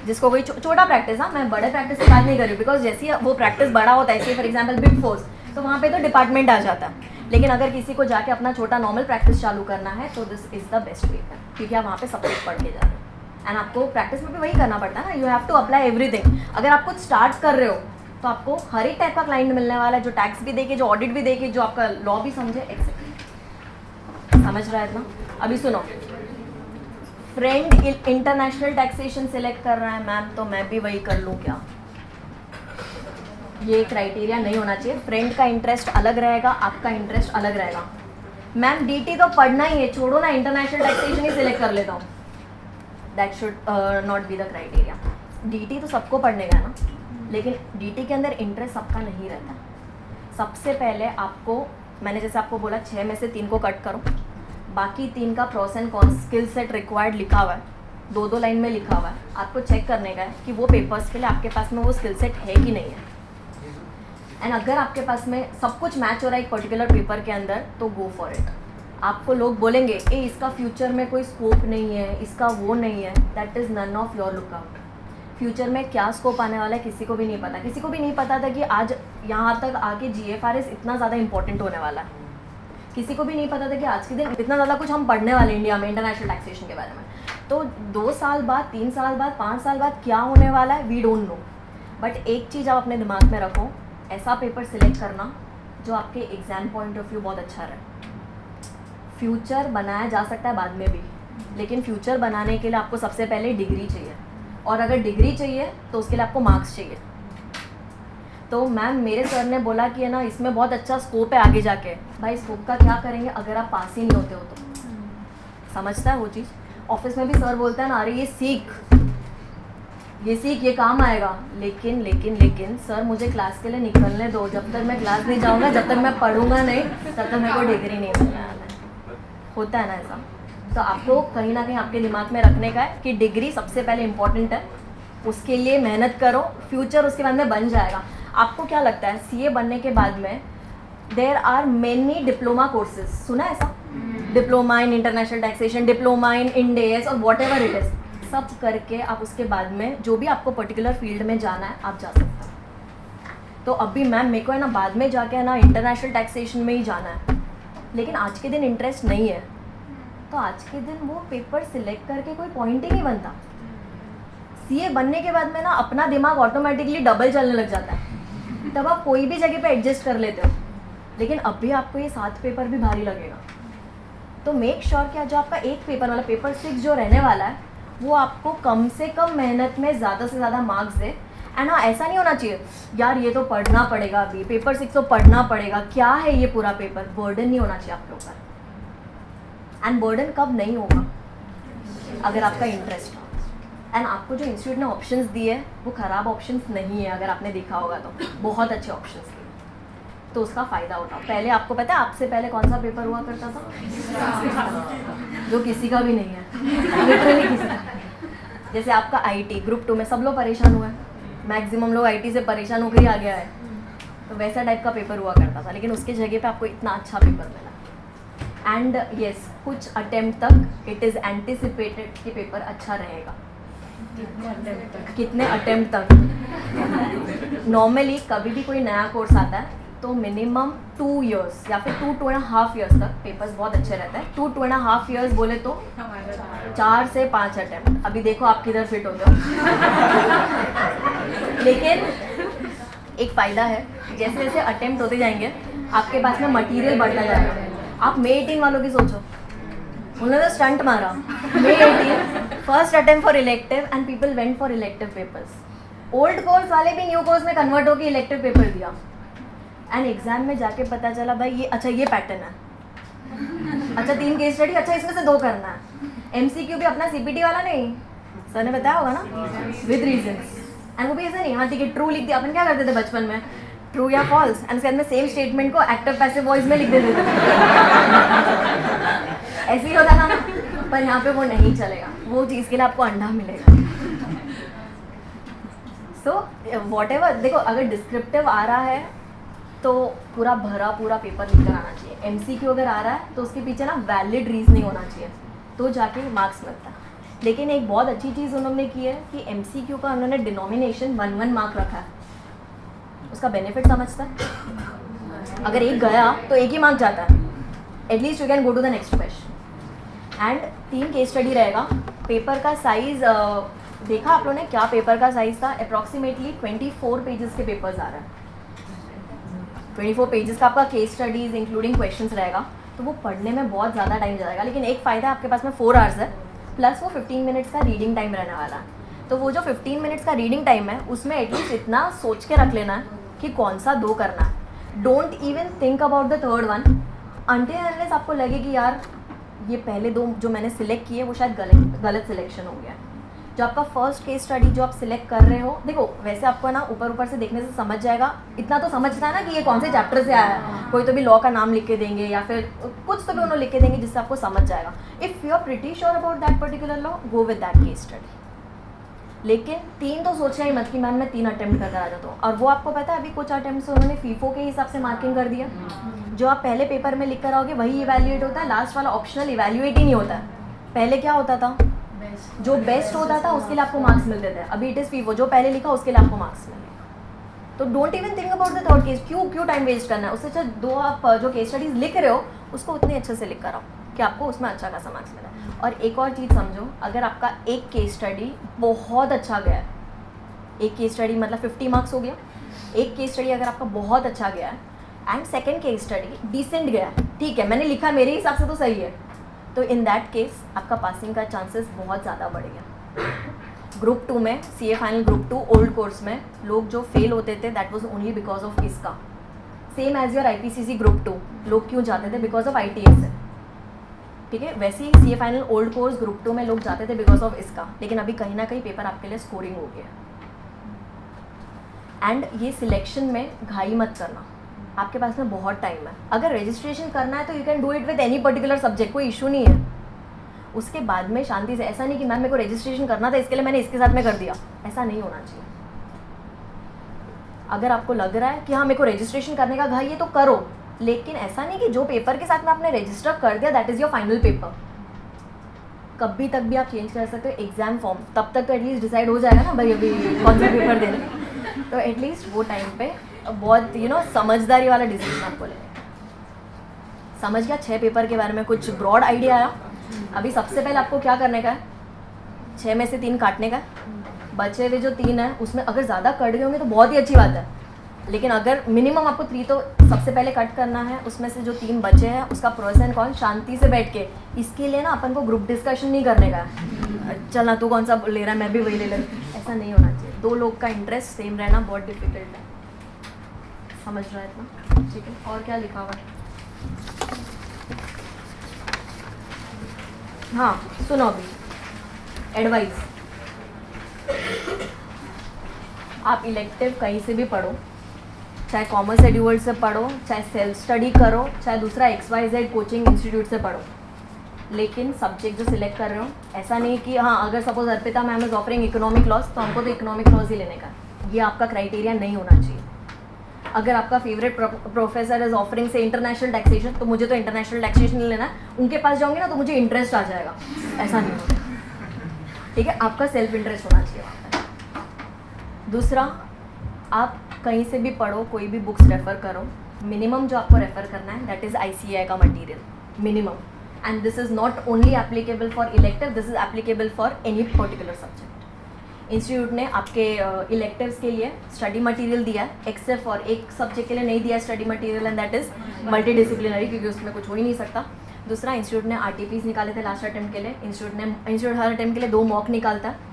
जिसको कोई छोटा प्रैक्टिस, हाँ मैं बड़े प्रैक्टिस की बात नहीं कर रही हूँ, बिकॉज जैसे ही वो प्रैक्टिस बड़ा होता है, जैसे फॉर एग्जाम्पल बिग फोर्स, तो वहाँ पे तो डिपार्टमेंट आ जाता है। लेकिन अगर किसी को जाके अपना छोटा नॉर्मल प्रैक्टिस चालू करना है तो this is the best paper, क्योंकि आप वहाँ पे सब कुछ पढ़ के जा रहे हो। एंड आपको प्रैक्टिस में भी वही करना पड़ता है ना, you have to apply everything. अगर आप कुछ स्टार्ट कर रहे हो तो आपको हर एक टाइप का क्लाइंट मिलने वाला है, जो टैक्स भी देखे, जो ऑडिट भी देखे, जो आपका लॉ भी समझे, एक्सेप्ट। समझ रहा है ना? अभी सुनो, फ्रेंड इंटरनेशनल टैक्सेशन सिलेक्ट कर रहा है मैम, तो मैं भी वही कर लूँ क्या? ये क्राइटेरिया नहीं होना चाहिए। फ्रेंड का इंटरेस्ट अलग रहेगा, आपका इंटरेस्ट अलग रहेगा। मैम DT तो पढ़ना ही है, छोड़ो ना, इंटरनेशनल टैक्सेशन ही सिलेक्ट कर लेता हूँ, that should not be the criteria. DT तो सबको पढ़ने का है ना, लेकिन DT के अंदर इंटरेस्ट सबका नहीं रहता। सबसे पहले आपको, मैंने जैसे आपको बोला 6 में से 3 को कट करो, बाकी 3 का pros and cons, skill set required लिखा हुआ है, 2-2 लाइन में लिखा हुआ है। आपको चेक करने का है कि वो पेपर्स के लिए आपके पास में वो स्किल सेट है कि नहीं है। एंड अगर आपके पास में सब कुछ मैच हो रहा है एक पर्टिकुलर पेपर के अंदर, तो गो फॉर इट। आपको लोग बोलेंगे ए इसका फ्यूचर में कोई स्कोप नहीं है, इसका वो नहीं है, that is none of your lookout. Future में क्या स्कोप आने वाला है किसी को भी नहीं पता। किसी को भी नहीं पता था कि आज यहाँ तक आके GFRS इतना ज़्यादा इंपॉर्टेंट होने वाला है। किसी को भी नहीं पता था कि आज के दिन इतना ज़्यादा कुछ हम पढ़ने वाले इंडिया में इंटरनेशनल टैक्सेशन के बारे में। तो 2 साल बाद, 3 साल बाद, 5 साल बाद क्या होने वाला है, वी डोंट नो। बट एक चीज़ आप अपने दिमाग में रखो, ऐसा पेपर सिलेक्ट करना जो आपके एग्जाम पॉइंट ऑफ व्यू बहुत अच्छा रहे। फ्यूचर बनाया जा सकता है बाद में भी, लेकिन फ्यूचर बनाने के लिए आपको सबसे पहले डिग्री चाहिए, और अगर डिग्री चाहिए तो उसके लिए आपको मार्क्स चाहिए। तो मैम मेरे सर ने बोला कि है ना इसमें बहुत अच्छा स्कोप है आगे जाके। भाई स्कोप का क्या करेंगे अगर आप पास ही नहीं होते हो तो? समझता है वो चीज़। ऑफिस में भी सर बोलता है ना, अरे ये सीख ये काम आएगा। लेकिन लेकिन लेकिन सर मुझे क्लास के लिए निकलने दो, जब तक मैं क्लास नहीं जाऊँगा, जब तक मैं पढ़ूंगा नहीं, तब तक मेरे को डिग्री नहीं मिलने वाला है। होता है ना ऐसा। तो आपको कहीं ना कहीं आपके दिमाग में रखने का है कि डिग्री सबसे पहले इम्पॉर्टेंट है, उसके लिए मेहनत करो, फ्यूचर उसके बाद में बन जाएगा। आपको क्या लगता है सीए बनने के बाद में there are many diploma courses, सुना है ऐसा? Diploma in international taxation, diploma in Ind AS और वॉट एवर इट इज़, सब करके आप उसके बाद में जो भी आपको पर्टिकुलर फील्ड में जाना है आप जा सकते हो। तो अभी मैम मेरे को है ना बाद में जाके है ना इंटरनेशनल टैक्सेशन में ही जाना है, लेकिन आज के दिन इंटरेस्ट नहीं है, तो आज के दिन वो पेपर सिलेक्ट करके कोई पॉइंट ही नहीं बनता। सीए बनने के बाद में ना अपना दिमाग ऑटोमेटिकली डबल चलने लग जाता है, तब आप कोई भी जगह पे एडजस्ट कर लेते हो। लेकिन अभी आपको ये 7 पेपर भी भारी लगेगा, तो मेक श्योर कि जो आपका एक पेपर वाला पेपर 6 जो रहने वाला है वो आपको कम से कम मेहनत में ज़्यादा से ज़्यादा मार्क्स दे। एंड हाँ, ऐसा नहीं होना चाहिए यार ये तो पढ़ना पड़ेगा, अभी पेपर 6 तो पढ़ना पड़ेगा, क्या है ये पूरा पेपर, बर्डन नहीं होना चाहिए आपके ऊपर। एंड बर्डन कब नहीं होगा? अगर आपका इंटरेस्ट हो। एंड आपको जो इंस्टीट्यूट ने ऑप्शंस दिए वो ख़राब ऑप्शंस नहीं है, अगर आपने देखा होगा तो बहुत अच्छे ऑप्शंस दिए, तो उसका फ़ायदा उठाओ। पहले आपको पता है आपसे पहले कौन सा पेपर हुआ करता था? जो किसी का भी नहीं है, लिटरली किसी का। जैसे आपका आईटी ग्रुप 2 में सब लोग परेशान हुए, मैक्सिमम लोग आईटी से परेशान होकर ही आ गया है, तो वैसा टाइप का पेपर हुआ करता था, लेकिन उसके जगह पे आपको इतना अच्छा पेपर मिला। एंड येस, कुछ अटेम्प्ट तक इट इज़ एंटिसिपेटेड कि पेपर अच्छा रहेगा। कितने अटेम्प्ट तक? नॉर्मली कभी भी कोई नया कोर्स आता है तो मिनिमम 2 इयर्स या फिर 2.5 इयर्स तक पेपर्स बहुत अच्छे रहते हैं। 2.5 इयर्स बोले तो 4 से 5 अटेम्प्ट। अभी देखो आप किधर फिट होते हो। लेकिन एक फ़ायदा है, जैसे जैसे अटेम्प्ट होते जाएंगे आपके पास में मटेरियल बढ़ता जाएगा। आप मे 18 वालों की सोचो, उन्होंने तो स्टंट मारा। मे 18 first attempt for elective and people went for elective papers. Old course वाले भी न्यू कोर्स में कन्वर्ट होकर इलेक्टिव पेपर दिया, एंड एग्जाम में जाके पता चला भाई ये अच्छा ये पैटर्न है, अच्छा 3 केस स्टडी, अच्छा इसमें से 2 करना है। एमसीक्यू भी अपना सीपीटी वाला नहीं, सर ने बताया होगा ना, विद रीजंस। एंड वो भी ऐसा नहीं, हाँ ठीक है ट्रू लिख दिया। अपन क्या करते थे बचपन में, ट्रू या फॉल्स, एंड उसके बाद में सेम स्टेटमेंट को एक्टिव पैसिव वॉइस में लिख देते थे। ऐसे ही होता था ना, पर यहाँ पे वो नहीं चलेगा, वो चीज़ के लिए आपको अंडा मिलेगा। सो वॉट एवर, देखो अगर डिस्क्रिप्टिव आ रहा है तो पूरा भरा पूरा पेपर लिख कर आना चाहिए। एमसीक्यू अगर आ रहा है तो उसके पीछे ना वैलिड रीजनिंग होना चाहिए, तो जाके मार्क्स मिलता है। लेकिन एक बहुत अच्छी चीज़ उन्होंने की है कि एमसीक्यू का उन्होंने डिनोमिनेशन 1 मार्क रखा है। उसका बेनिफिट समझता है, अगर एक गया तो 1 ही मार्क जाता है, at least you can go to the next question. And 3 case study रहेगा। पेपर का साइज़ देखा आप लोगों ने क्या पेपर का साइज़ था? अप्रॉक्सीमेटली 24 पेजेस के पेपर्स आ रहे हैं। 24 पेजेस का आपका केस स्टडीज़ इंक्लूडिंग क्वेश्चंस रहेगा, तो वो पढ़ने में बहुत ज़्यादा टाइम जाएगा। लेकिन एक फ़ायदा है, आपके पास में 4 आवर्स है, प्लस वो 15 मिनट्स का रीडिंग टाइम रहने वाला है। तो वो जो 15 मिनट्स का रीडिंग टाइम है उसमें एटलीस्ट इतना सोच के रख लेना है कि कौन सा 2 करना है। Don't even think about the third one until unless आपको लगे कि यार ये पहले 2 जो मैंने सिलेक्ट किए वो शायद गलत सिलेक्शन हो गया। जो आपका फर्स्ट केस स्टडी जो आप सिलेक्ट कर रहे हो, देखो वैसे आपको ना ऊपर से देखने से समझ जाएगा, इतना तो समझता है ना कि ये कौन से चैप्टर से आया है। कोई तो भी लॉ का नाम लिख के देंगे या फिर कुछ तो भी उन्होंने लिख के देंगे जिससे आपको समझ जाएगा। If you are pretty sure about that particular law, go with that case study. लेकिन 3 तो सोचना ही मत कि मैम मैं 3 अटेम्प्ट करके आ जाता हूँ। और वो आपको पता है अभी कुछ अटेम्प्ट से उन्होंने फीफो के हिसाब से मार्किंग कर दिया। जो आप पहले पेपर में लिख कर आओगे वही इवैल्यूएट होता है, लास्ट वाला ऑप्शनल इवैल्यूएट ही नहीं होता है। पहले क्या होता था, जो बेस्ट होता था उसके लिए आपको मार्क्स मिलते थे, अभी इट इज़ फीफो, जो पहले लिखा उसके लिए आपको मार्क्स मिले। तो don't even think about the third case, क्यों टाइम वेस्ट करना है। उससे अच्छा 2 आप जो केस स्टडीज़ लिख रहे हो उसको उतने अच्छे से लिख कर आओ कि आपको उसमें अच्छा खासा मार्क्स मिला। और एक और चीज़ समझो, अगर आपका एक केस स्टडी बहुत अच्छा गया है, एक केस स्टडी मतलब 50 मार्क्स हो गया, एक केस स्टडी अगर आपका बहुत अच्छा गया है and second case study decent गया है, ठीक है मैंने लिखा मेरे हिसाब से तो सही है, तो इन दैट केस आपका पासिंग का चांसेस बहुत ज़्यादा बढ़ गया। ग्रुप 2 में CA final group 2 old course में लोग जो फेल होते थे that was only because of इसका. Same as your IPCC group 2 लोग क्यों जाते थे? बिकॉज ऑफ ITS है. ठीक है, वैसे ही CA final old course group 2 में लोग जाते थे बिकॉज ऑफ इसका. लेकिन अभी कहीं ना कहीं पेपर आपके लिए स्कोरिंग हो गया. एंड ये सिलेक्शन में घाई मत करना, आपके पास में बहुत टाइम है. अगर रजिस्ट्रेशन करना है तो you can do it with any particular subject, कोई इशू नहीं है. उसके बाद में शांति से, ऐसा नहीं कि मैम मेरे को रजिस्ट्रेशन करना था इसके लिए मैंने इसके साथ में कर दिया, ऐसा नहीं होना चाहिए. अगर आपको लग रहा है कि हाँ मेरे को रजिस्ट्रेशन करने का घाई है तो करो, लेकिन ऐसा नहीं कि जो पेपर के साथ में आपने रजिस्टर कर दिया that is your final paper. कभी तक भी आप चेंज कर सकते हो एग्जाम फॉर्म, तब तक तो एटलीस्ट डिसाइड हो जाएगा ना भाई अभी कौन सा पेपर देना. तो एटलीस्ट वो टाइम पे बहुत समझदारी वाला डिसीजन आपको लेना. समझ गया 6 पेपर के बारे में कुछ ब्रॉड आइडिया आया. अभी सबसे पहले आपको क्या करने का है, 6 में से 3 काटने का है. बचे हुए जो 3 है उसमें अगर ज़्यादा कट गए होंगे तो बहुत ही अच्छी बात है, लेकिन अगर मिनिमम आपको 3 तो सबसे पहले कट करना है. उसमें से जो 3 बचे हैं उसका प्रोस एंड कॉन शांति से बैठ के, इसके लिए ना अपन को ग्रुप डिस्कशन नहीं करने का है. चल ना तू कौन सा ले रहा है मैं भी वही ले लूँ, ऐसा नहीं होना चाहिए. 2 लोग का इंटरेस्ट सेम रहना बहुत डिफिकल्ट है. समझ रहा है इतना? ठीक है, और क्या लिखा हुआ है? हाँ सुनो, अभी एडवाइस, आप इलेक्टिव कहीं से भी पढ़ो, चाहे कॉमर्स एड्यूवर्ड से पढ़ो, चाहे सेल्फ स्टडी करो, चाहे दूसरा XYZ कोचिंग इंस्टीट्यूट से पढ़ो, लेकिन सब्जेक्ट जो सिलेक्ट कर रहे हो ऐसा नहीं कि हाँ अगर suppose Arpita ma'am is offering economic loss तो हमको तो इकोनॉमिक लॉस ही लेने का. ये आपका क्राइटेरिया नहीं होना चाहिए. अगर आपका फेवरेट प्रोफेसर इज ऑफरिंग से इंटरनेशनल टैक्सेशन तो मुझे तो इंटरनेशनल टैक्सेशन नहीं लेना है. उनके पास जाऊँगी ना तो मुझे इंटरेस्ट आ जाएगा, ऐसा नहीं होता. ठीक है, आपका सेल्फ इंटरेस्ट होना चाहिए वहाँ पर. दूसरा, आप कहीं से भी पढ़ो, कोई भी बुक्स रेफ़र करो, मिनिमम जो आपको रेफ़र करना है दैट इज़ ICAI का material minimum. And this is not only applicable for elective, this is applicable for any particular subject. Institute ने आपके इलेक्टिव्स के लिए स्टडी मटेरियल दिया है, एक्सेप्ट फॉर एक सब्जेक्ट के लिए नहीं दिया study material and that is multidisciplinary, क्योंकि उसमें कुछ हो ही नहीं सकता. दूसरा, इंस्टीट्यूट ने RTPs निकाले थे लास्ट अटेम्प्ट के लिए. इंस्टीट्यूट हर अटेम्प्ट के लिए 2 मॉक निकालता है.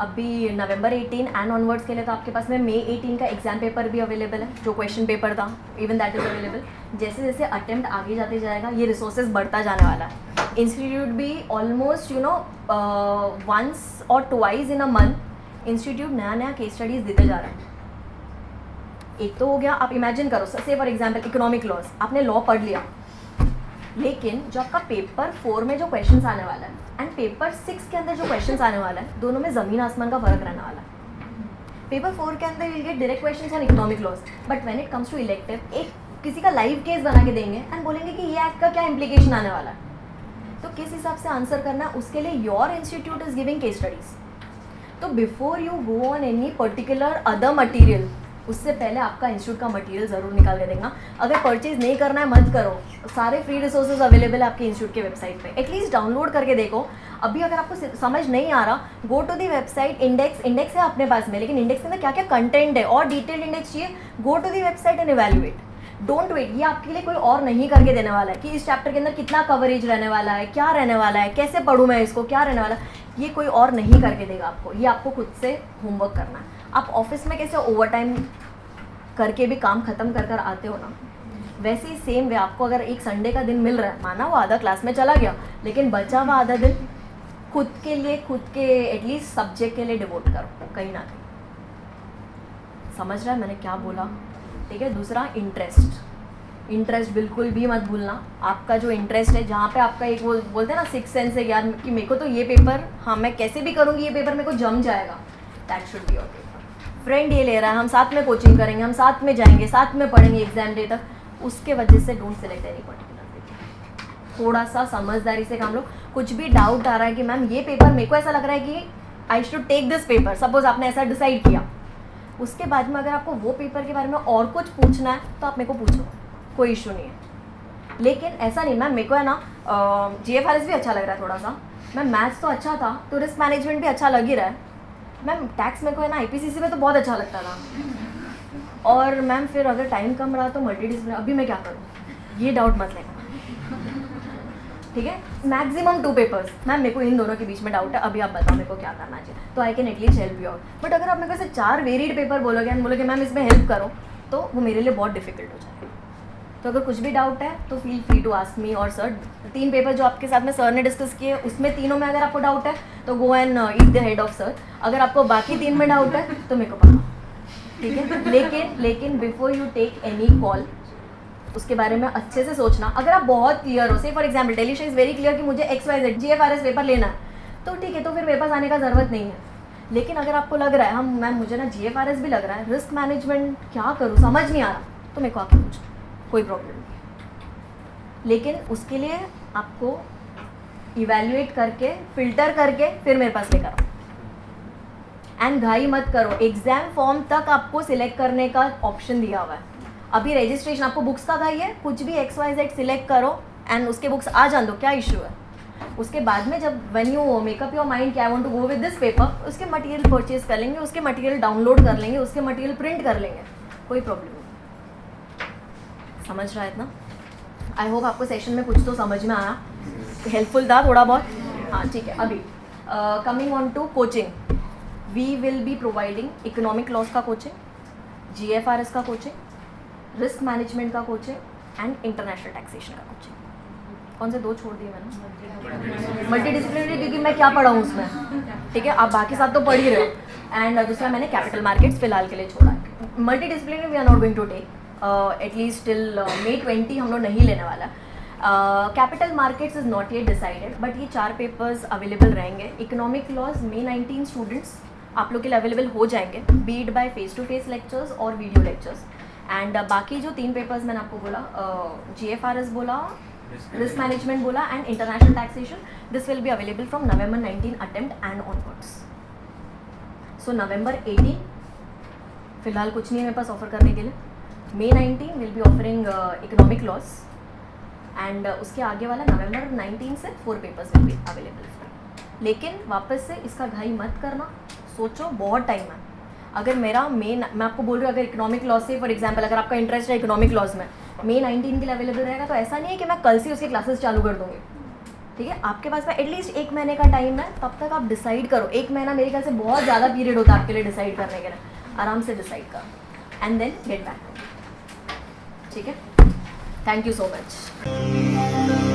अभी नवंबर 18 एंड ऑनवर्ड्स के लिए तो आपके पास में मई 18 का एग्जाम पेपर भी अवेलेबल है, जो क्वेश्चन पेपर था इवन दैट इज़ अवेलेबल. जैसे जैसे अटेम्प्ट आगे जाते जाएगा ये रिसोर्सेज बढ़ता जाने वाला है. इंस्टीट्यूट भी ऑलमोस्ट वंस और twice in a month institute नया नया केस स्टडीज़ देते जा रहा है. एक तो हो गया, आप इमेजिन करो से फॉर एग्जाम्पल इकोनॉमिक लॉज, आपने लॉ पढ़ लिया, लेकिन जो आपका पेपर 4 में जो क्वेश्चंस आने वाला है एंड पेपर 6 के अंदर जो क्वेश्चंस आने वाला है, दोनों में ज़मीन आसमान का फर्क रहने वाला है. पेपर 4 के अंदर will get direct questions on economic laws, but when it comes to elective एक किसी का लाइव केस बना के देंगे एंड बोलेंगे कि ये एक्ट का क्या इम्प्लीकेशन आने वाला है. तो किस हिसाब से आंसर करना है उसके लिए your institute is giving case studies. तो before you go on any particular other material, उससे पहले आपका इंस्टीट्यूट का मटेरियल ज़रूर निकाल के देना. अगर परचेज नहीं करना है मत करो, सारे फ्री रिसोर्सेज अवेलेबल है आपके इंस्टीट्यूट के वेबसाइट पे. एटलीस्ट डाउनलोड करके देखो. अभी अगर आपको समझ नहीं आ रहा, go to the website. Index है अपने पास में, लेकिन इंडेक्स के अंदर क्या क्या कंटेंट है और डिटेल्ड इंडेक्स चाहिए, go to the website and evaluate. Don't wait, ये आपके लिए कोई और नहीं करके देने वाला है कि इस चैप्टर के अंदर कितना कवरेज रहने वाला है, क्या रहने वाला है, कैसे पढ़ूँ मैं इसको, क्या रहने वाला है. ये कोई और नहीं करके देगा आपको, ये आपको खुद से होमवर्क करना है. आप ऑफिस में कैसे ओवर टाइम करके भी काम खत्म कर आते हो ना, वैसे ही सेम वे आपको अगर एक संडे का दिन मिल रहा है, माना वो आधा क्लास में चला गया, लेकिन बचा हुआ आधा दिन खुद के लिए, खुद के एटलीस्ट सब्जेक्ट के लिए डिवोट करो कहीं ना कहीं. समझ रहा है मैंने क्या बोला? ठीक है. दूसरा, इंटरेस्ट बिल्कुल भी मत भूलना. आपका जो इंटरेस्ट है, जहाँ पे आपका एक वो बोलते हैं ना सिक्स सेंस है यार कि मेरे को तो ये पेपर, हाँ मैं कैसे भी करूँगी ये पेपर मेरे को जम जाएगा, that should be your paper. Friend ये ले रहा है, हम साथ में कोचिंग करेंगे, हम साथ में जाएंगे, साथ में पढ़ेंगे एग्जाम डे तक, उसके वजह से don't select any particular paper. थोड़ा सा समझदारी से काम लो. कुछ भी डाउट आ रहा है कि मैम ये पेपर मेरे को ऐसा लग रहा है कि I should take this paper, suppose आपने ऐसा डिसाइड किया, उसके बाद में अगर आपको वो पेपर के बारे में और कुछ पूछना है तो आप मेरे को पूछो, कोई इशू नहीं है. लेकिन ऐसा नहीं मैम मेरे को है ना GFRS भी अच्छा लग रहा है थोड़ा सा, मैम मैथ्स तो अच्छा था तो रिस्क मैनेजमेंट भी अच्छा लग ही रहा है, मैम टैक्स मेरे को है ना IPCC में तो बहुत अच्छा लगता था, और मैम फिर अगर टाइम कम रहा तो मल्टीडिसिप्लिनरी, अभी मैं क्या करूँ, ये डाउट मत लेना. ठीक है, मैक्सिमम 2 पेपर्स। मैम मेरे को इन दोनों के बीच में डाउट है, अभी आप बताओ मेरे को क्या करना चाहिए, तो I can at least help you out. But अगर आप मेरे को से 4 वेरिड पेपर बोलोगे एंड बोलोगे मैम इसमें हेल्प करो, तो वो मेरे लिए बहुत डिफिकल्ट हो जाएगा। तो अगर कुछ भी डाउट है तो feel free to ask me और सर। 3 पेपर जो आपके साथ में सर ने डिस्कस किए, उसमें तीनों में अगर आपको डाउट है तो go and eat the head of sir. अगर आपको बाकी 3 में डाउट है तो मेरे को पता, ठीक है। लेकिन before you take any call उसके बारे में अच्छे से सोचना। अगर आप बहुत क्लियर हो, से for example Delisha is very clear कि मुझे XYZ GFRS पेपर लेना है, तो ठीक है, तो फिर मेरे पास आने का ज़रूरत नहीं है। लेकिन अगर आपको लग रहा है हम मैम मुझे ना GFRS भी लग रहा है, रिस्क मैनेजमेंट क्या करूँ समझ नहीं आ रहा, तो मेरे को आके पूछो, कोई प्रॉब्लम नहीं है। लेकिन उसके लिए आपको इवैल्यूएट करके फिल्टर करके फिर मेरे पास लेकर आओ। एंड घाई मत करो, एग्जाम फॉर्म तक आपको सिलेक्ट करने का ऑप्शन दिया हुआ है। अभी रजिस्ट्रेशन आपको बुक्स का घाई है, कुछ भी XYZ सिलेक्ट करो एंड उसके बुक्स आ जान दो, क्या इशू है। उसके बाद में जब when you make up your mind कि I want to go with this paper, उसके मटेरियल परचेज कर लेंगे, उसके मटेरियल डाउनलोड कर लेंगे, उसके मटेरियल प्रिंट कर लेंगे, कोई प्रॉब्लम नहीं। समझ रहा है इतना? आई होप आपको सेशन में कुछ तो समझ में आया, हेल्पफुल था थोड़ा बहुत। हाँ ठीक है। अभी coming on to coaching, we will be providing economic laws का कोचिंग, GFRS का कोचिंग, रिस्क मैनेजमेंट का कोचिंग एंड इंटरनेशनल टैक्सेशन का कोचिंग। कौन से 2 छोड़ दिए मैंने? मल्टी डिसिप्लिनरी, क्योंकि मैं क्या पढ़ा हूँ उसमें, ठीक है, आप बाकी साथ तो पढ़ ही रहे हो। एंड दूसरा मैंने कैपिटल मार्केट्स फिलहाल के लिए छोड़ा है। Multidisciplinary we are not going to take at least till May 20 हम लोग नहीं लेने वाला। Capital markets is not yet decided, but ये 4 पेपर्स अवेलेबल रहेंगे। इकोनॉमिक लॉज May 19 स्टूडेंट्स आप लोग के लिए अवेलेबल हो जाएंगे, be it by face to face lectures और वीडियो लेक्चर्स। एंड बाकी जो 3 पेपर्स मैंने आपको बोला, GFRS बोला, रिस्क मैनेजमेंट बोला and international taxation, this will be available from November 19 attempt and onwards. So November 18 फिलहाल कुछ नहीं है मेरे पास ऑफर करने के लिए। May 19 will be offering economic loss and उसके आगे वाला November 19 से 4 पेपर्स विल बी अवेलेबल। लेकिन वापस से इसका घाई मत करना, सोचो, बहुत टाइम है। अगर मेरा मैं आपको बोल रही हूँ, अगर इकोनॉमिक लॉस से फॉर एग्जांपल अगर आपका इंटरेस्ट है इकोनॉमिक लॉस में, May 19 के लिए अवेलेबल रहेगा, तो ऐसा नहीं है कि मैं कल से उसके क्लासेस चालू कर दूँगी, ठीक है। आपके पास में एटलीस्ट 1 महीने का टाइम है, तब तक आप डिसाइड करो। 1 महीना मेरे ख्याल से बहुत ज़्यादा पीरियड होता है आपके लिए डिसाइड करने के लिए, आराम से डिसाइड करो एंड देन गेट बैक, ठीक है। Thank you so much.